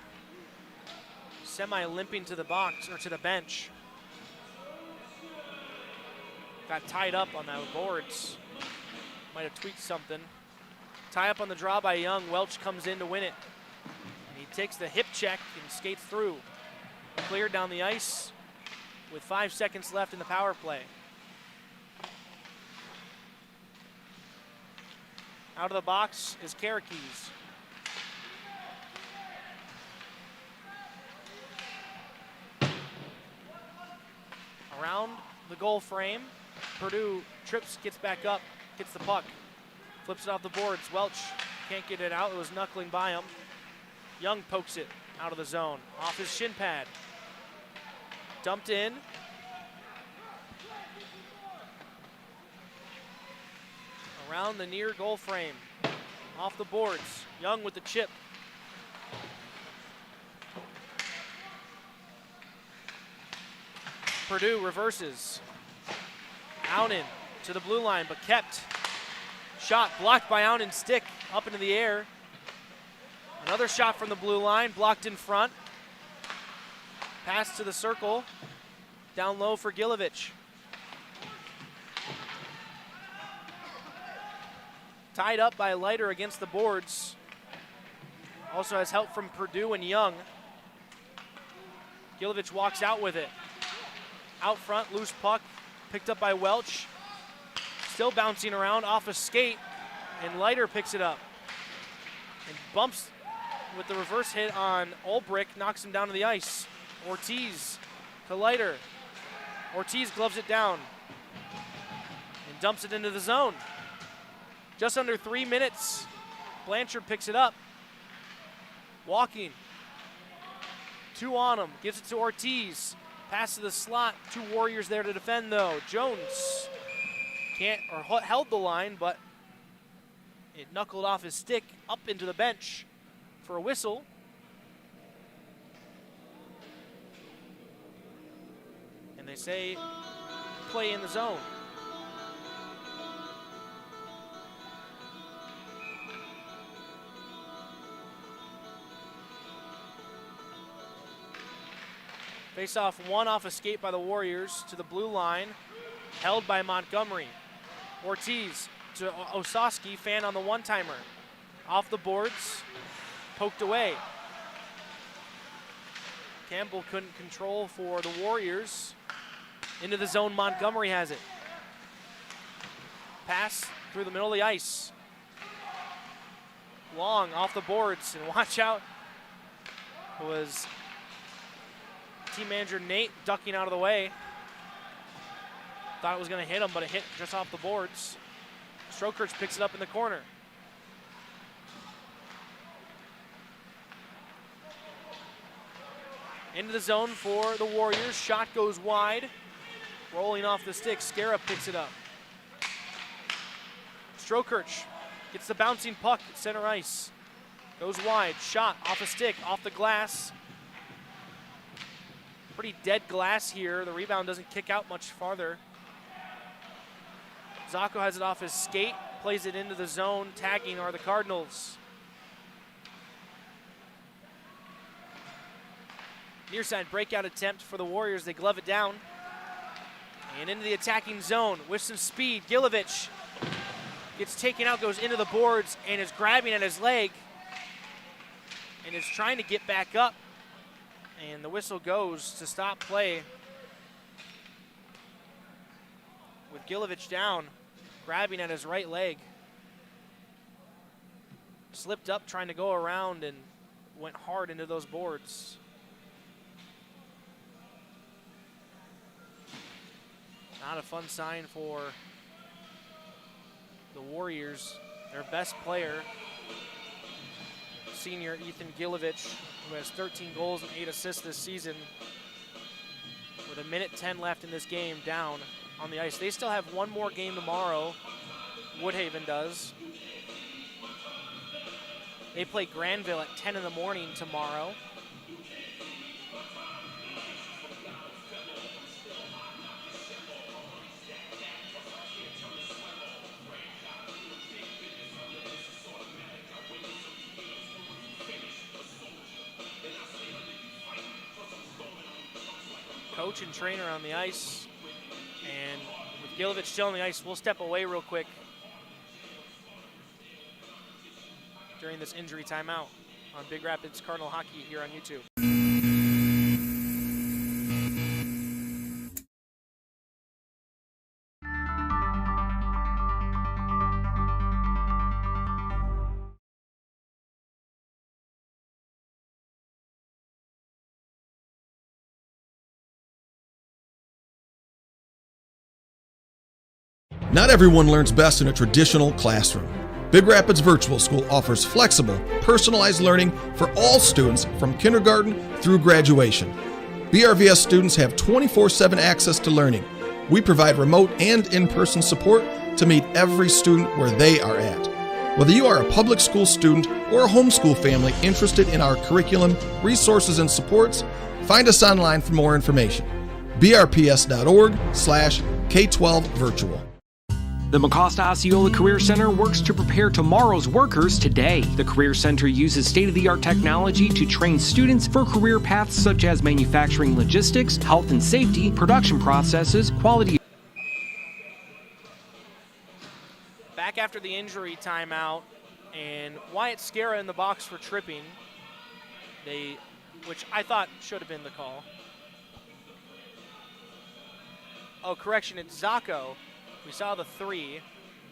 semi-limping to the box, or to the bench. Got tied up on those boards. Might have tweaked something. Tie up on the draw by Young. Welch comes in to win it. And he takes the hip check and skates through. Cleared down the ice with 5 seconds left in the power play. Out of the box is Karakis. Around the goal frame, Purdue trips, gets back up, gets the puck, flips it off the boards. Welch can't get it out. It was knuckling by him. Young pokes it out of the zone, off his shin pad. Dumped in. Around the near goal frame, off the boards. Young with the chip. Purdue reverses. Aunen to the blue line, but kept. Shot blocked by Aunen's stick, up into the air. Another shot from the blue line, blocked in front. Pass to the circle, down low for Gilovich. Tied up by Leiter against the boards. Also has help from Purdue and Young. Gilovich walks out with it. Out front, loose puck, picked up by Welch. Still bouncing around off a skate, and Leiter picks it up. And bumps with the reverse hit on Ulbrich, knocks him down to the ice. Ortiz to Leiter. Ortiz gloves it down and dumps it into the zone. Just under 3 minutes, Blanchard picks it up. Walking. 2 on him, gives it to Ortiz. Pass to the slot, 2 Warriors there to defend though. Jones held the line, but it knuckled off his stick up into the bench for a whistle. And they say play in the zone. Face-off one off a skate by the Warriors to the blue line, held by Montgomery. Ortiz to Osowski, fan on the one-timer. Off the boards, poked away. Campbell couldn't control for the Warriors. Into the zone, Montgomery has it. Pass through the middle of the ice. Long off the boards, and watch out. It was team manager Nate ducking out of the way. Thought it was going to hit him, but it hit just off the boards. Strokirch picks it up in the corner. Into the zone for the Warriors. Shot goes wide. Rolling off the stick. Scarra picks it up. Strokirch gets the bouncing puck at center ice. Goes wide. Shot off a stick, off the glass. Pretty dead glass here. The rebound doesn't kick out much farther. Zacco has it off his skate, plays it into the zone. Tagging are the Cardinals. Near side breakout attempt for the Warriors. They glove it down. And into the attacking zone with some speed. Gilovich gets taken out, goes into the boards, and is grabbing at his leg. And is trying to get back up. And the whistle goes to stop play. With Gilovich down, grabbing at his right leg. Slipped up trying to go around and went hard into those boards. Not a fun sign for Warriors, their best player, senior Ethan Gilovich, who has 13 goals and 8 assists this season, with 1:10 left in this game, down on the ice. They still have one more game tomorrow. Woodhaven does. They play Granville at 10 in the morning tomorrow. Coach and trainer on the ice, and with Gilovich still on the ice, we'll step away real quick during this injury timeout on Big Rapids Cardinal Hockey here on YouTube. Not everyone learns best in a traditional classroom. Big Rapids Virtual School offers flexible, personalized learning for all students from kindergarten through graduation. BRVS students have 24/7 access to learning. We provide remote and in-person support to meet every student where they are at. Whether you are a public school student or a homeschool family interested in our curriculum, resources, and supports, find us online for more information. brps.org/K12virtual. The Mecosta Osceola Career Center works to prepare tomorrow's workers today. The Career Center uses state-of-the-art technology to train students for career paths such as manufacturing logistics, health and safety, production processes, quality. Back after the injury timeout, and Wyatt Scara in the box for tripping, which I thought should have been the call. Oh, correction, it's Zacco. We saw the 3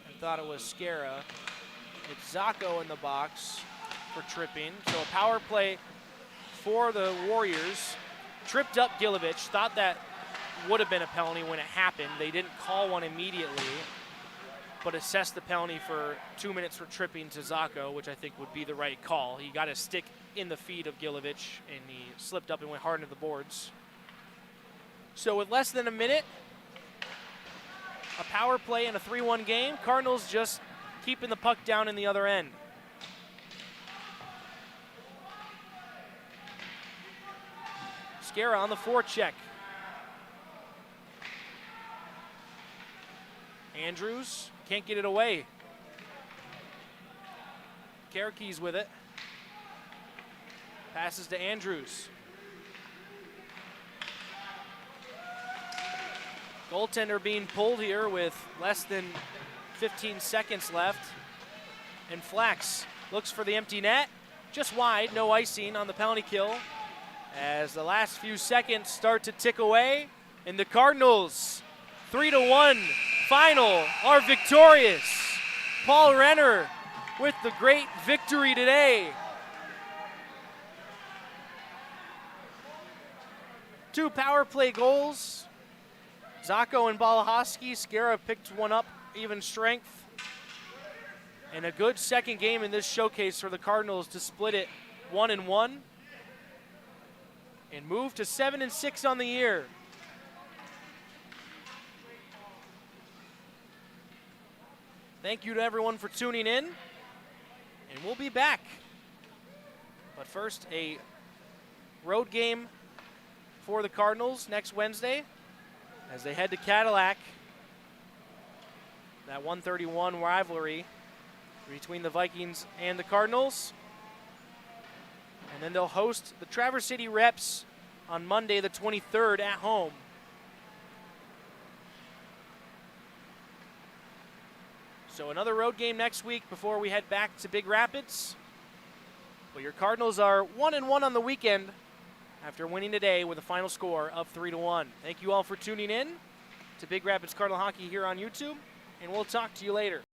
and thought it was Scara. It's Zacco in the box for tripping. So a power play for the Warriors. Tripped up Gilovich. Thought that would have been a penalty when it happened. They didn't call one immediately, but assessed the penalty for 2 minutes for tripping to Zacco, which I think would be the right call. He got his stick in the feet of Gilovich, and he slipped up and went hard into the boards. So with less than a minute, a power play in a 3-1 game. Cardinals just keeping the puck down in the other end. Scara on the forecheck. Andrews can't get it away. Karake's with it. Passes to Andrews. Goaltender being pulled here with less than 15 seconds left. And Flax looks for the empty net. Just wide, no icing on the penalty kill. As the last few seconds start to tick away. And the Cardinals, 3-1 final, are victorious. Paul Renner with the great victory today. 2 power play goals. Zacco and Balahowski. Scara picked one up, even strength. And a good second game in this showcase for the Cardinals to split it 1-1 and move to 7-6 on the year. Thank you to everyone for tuning in, and we'll be back. But first, a road game for the Cardinals next Wednesday as they head to Cadillac. That 131 rivalry between the Vikings and the Cardinals. And then they'll host the Traverse City Reps on Monday the 23rd at home. So another road game next week before we head back to Big Rapids. But your Cardinals are 1-1 on the weekend after winning today with a final score of 3-1. Thank you all for tuning in to Big Rapids Cardinal Hockey here on YouTube, and we'll talk to you later.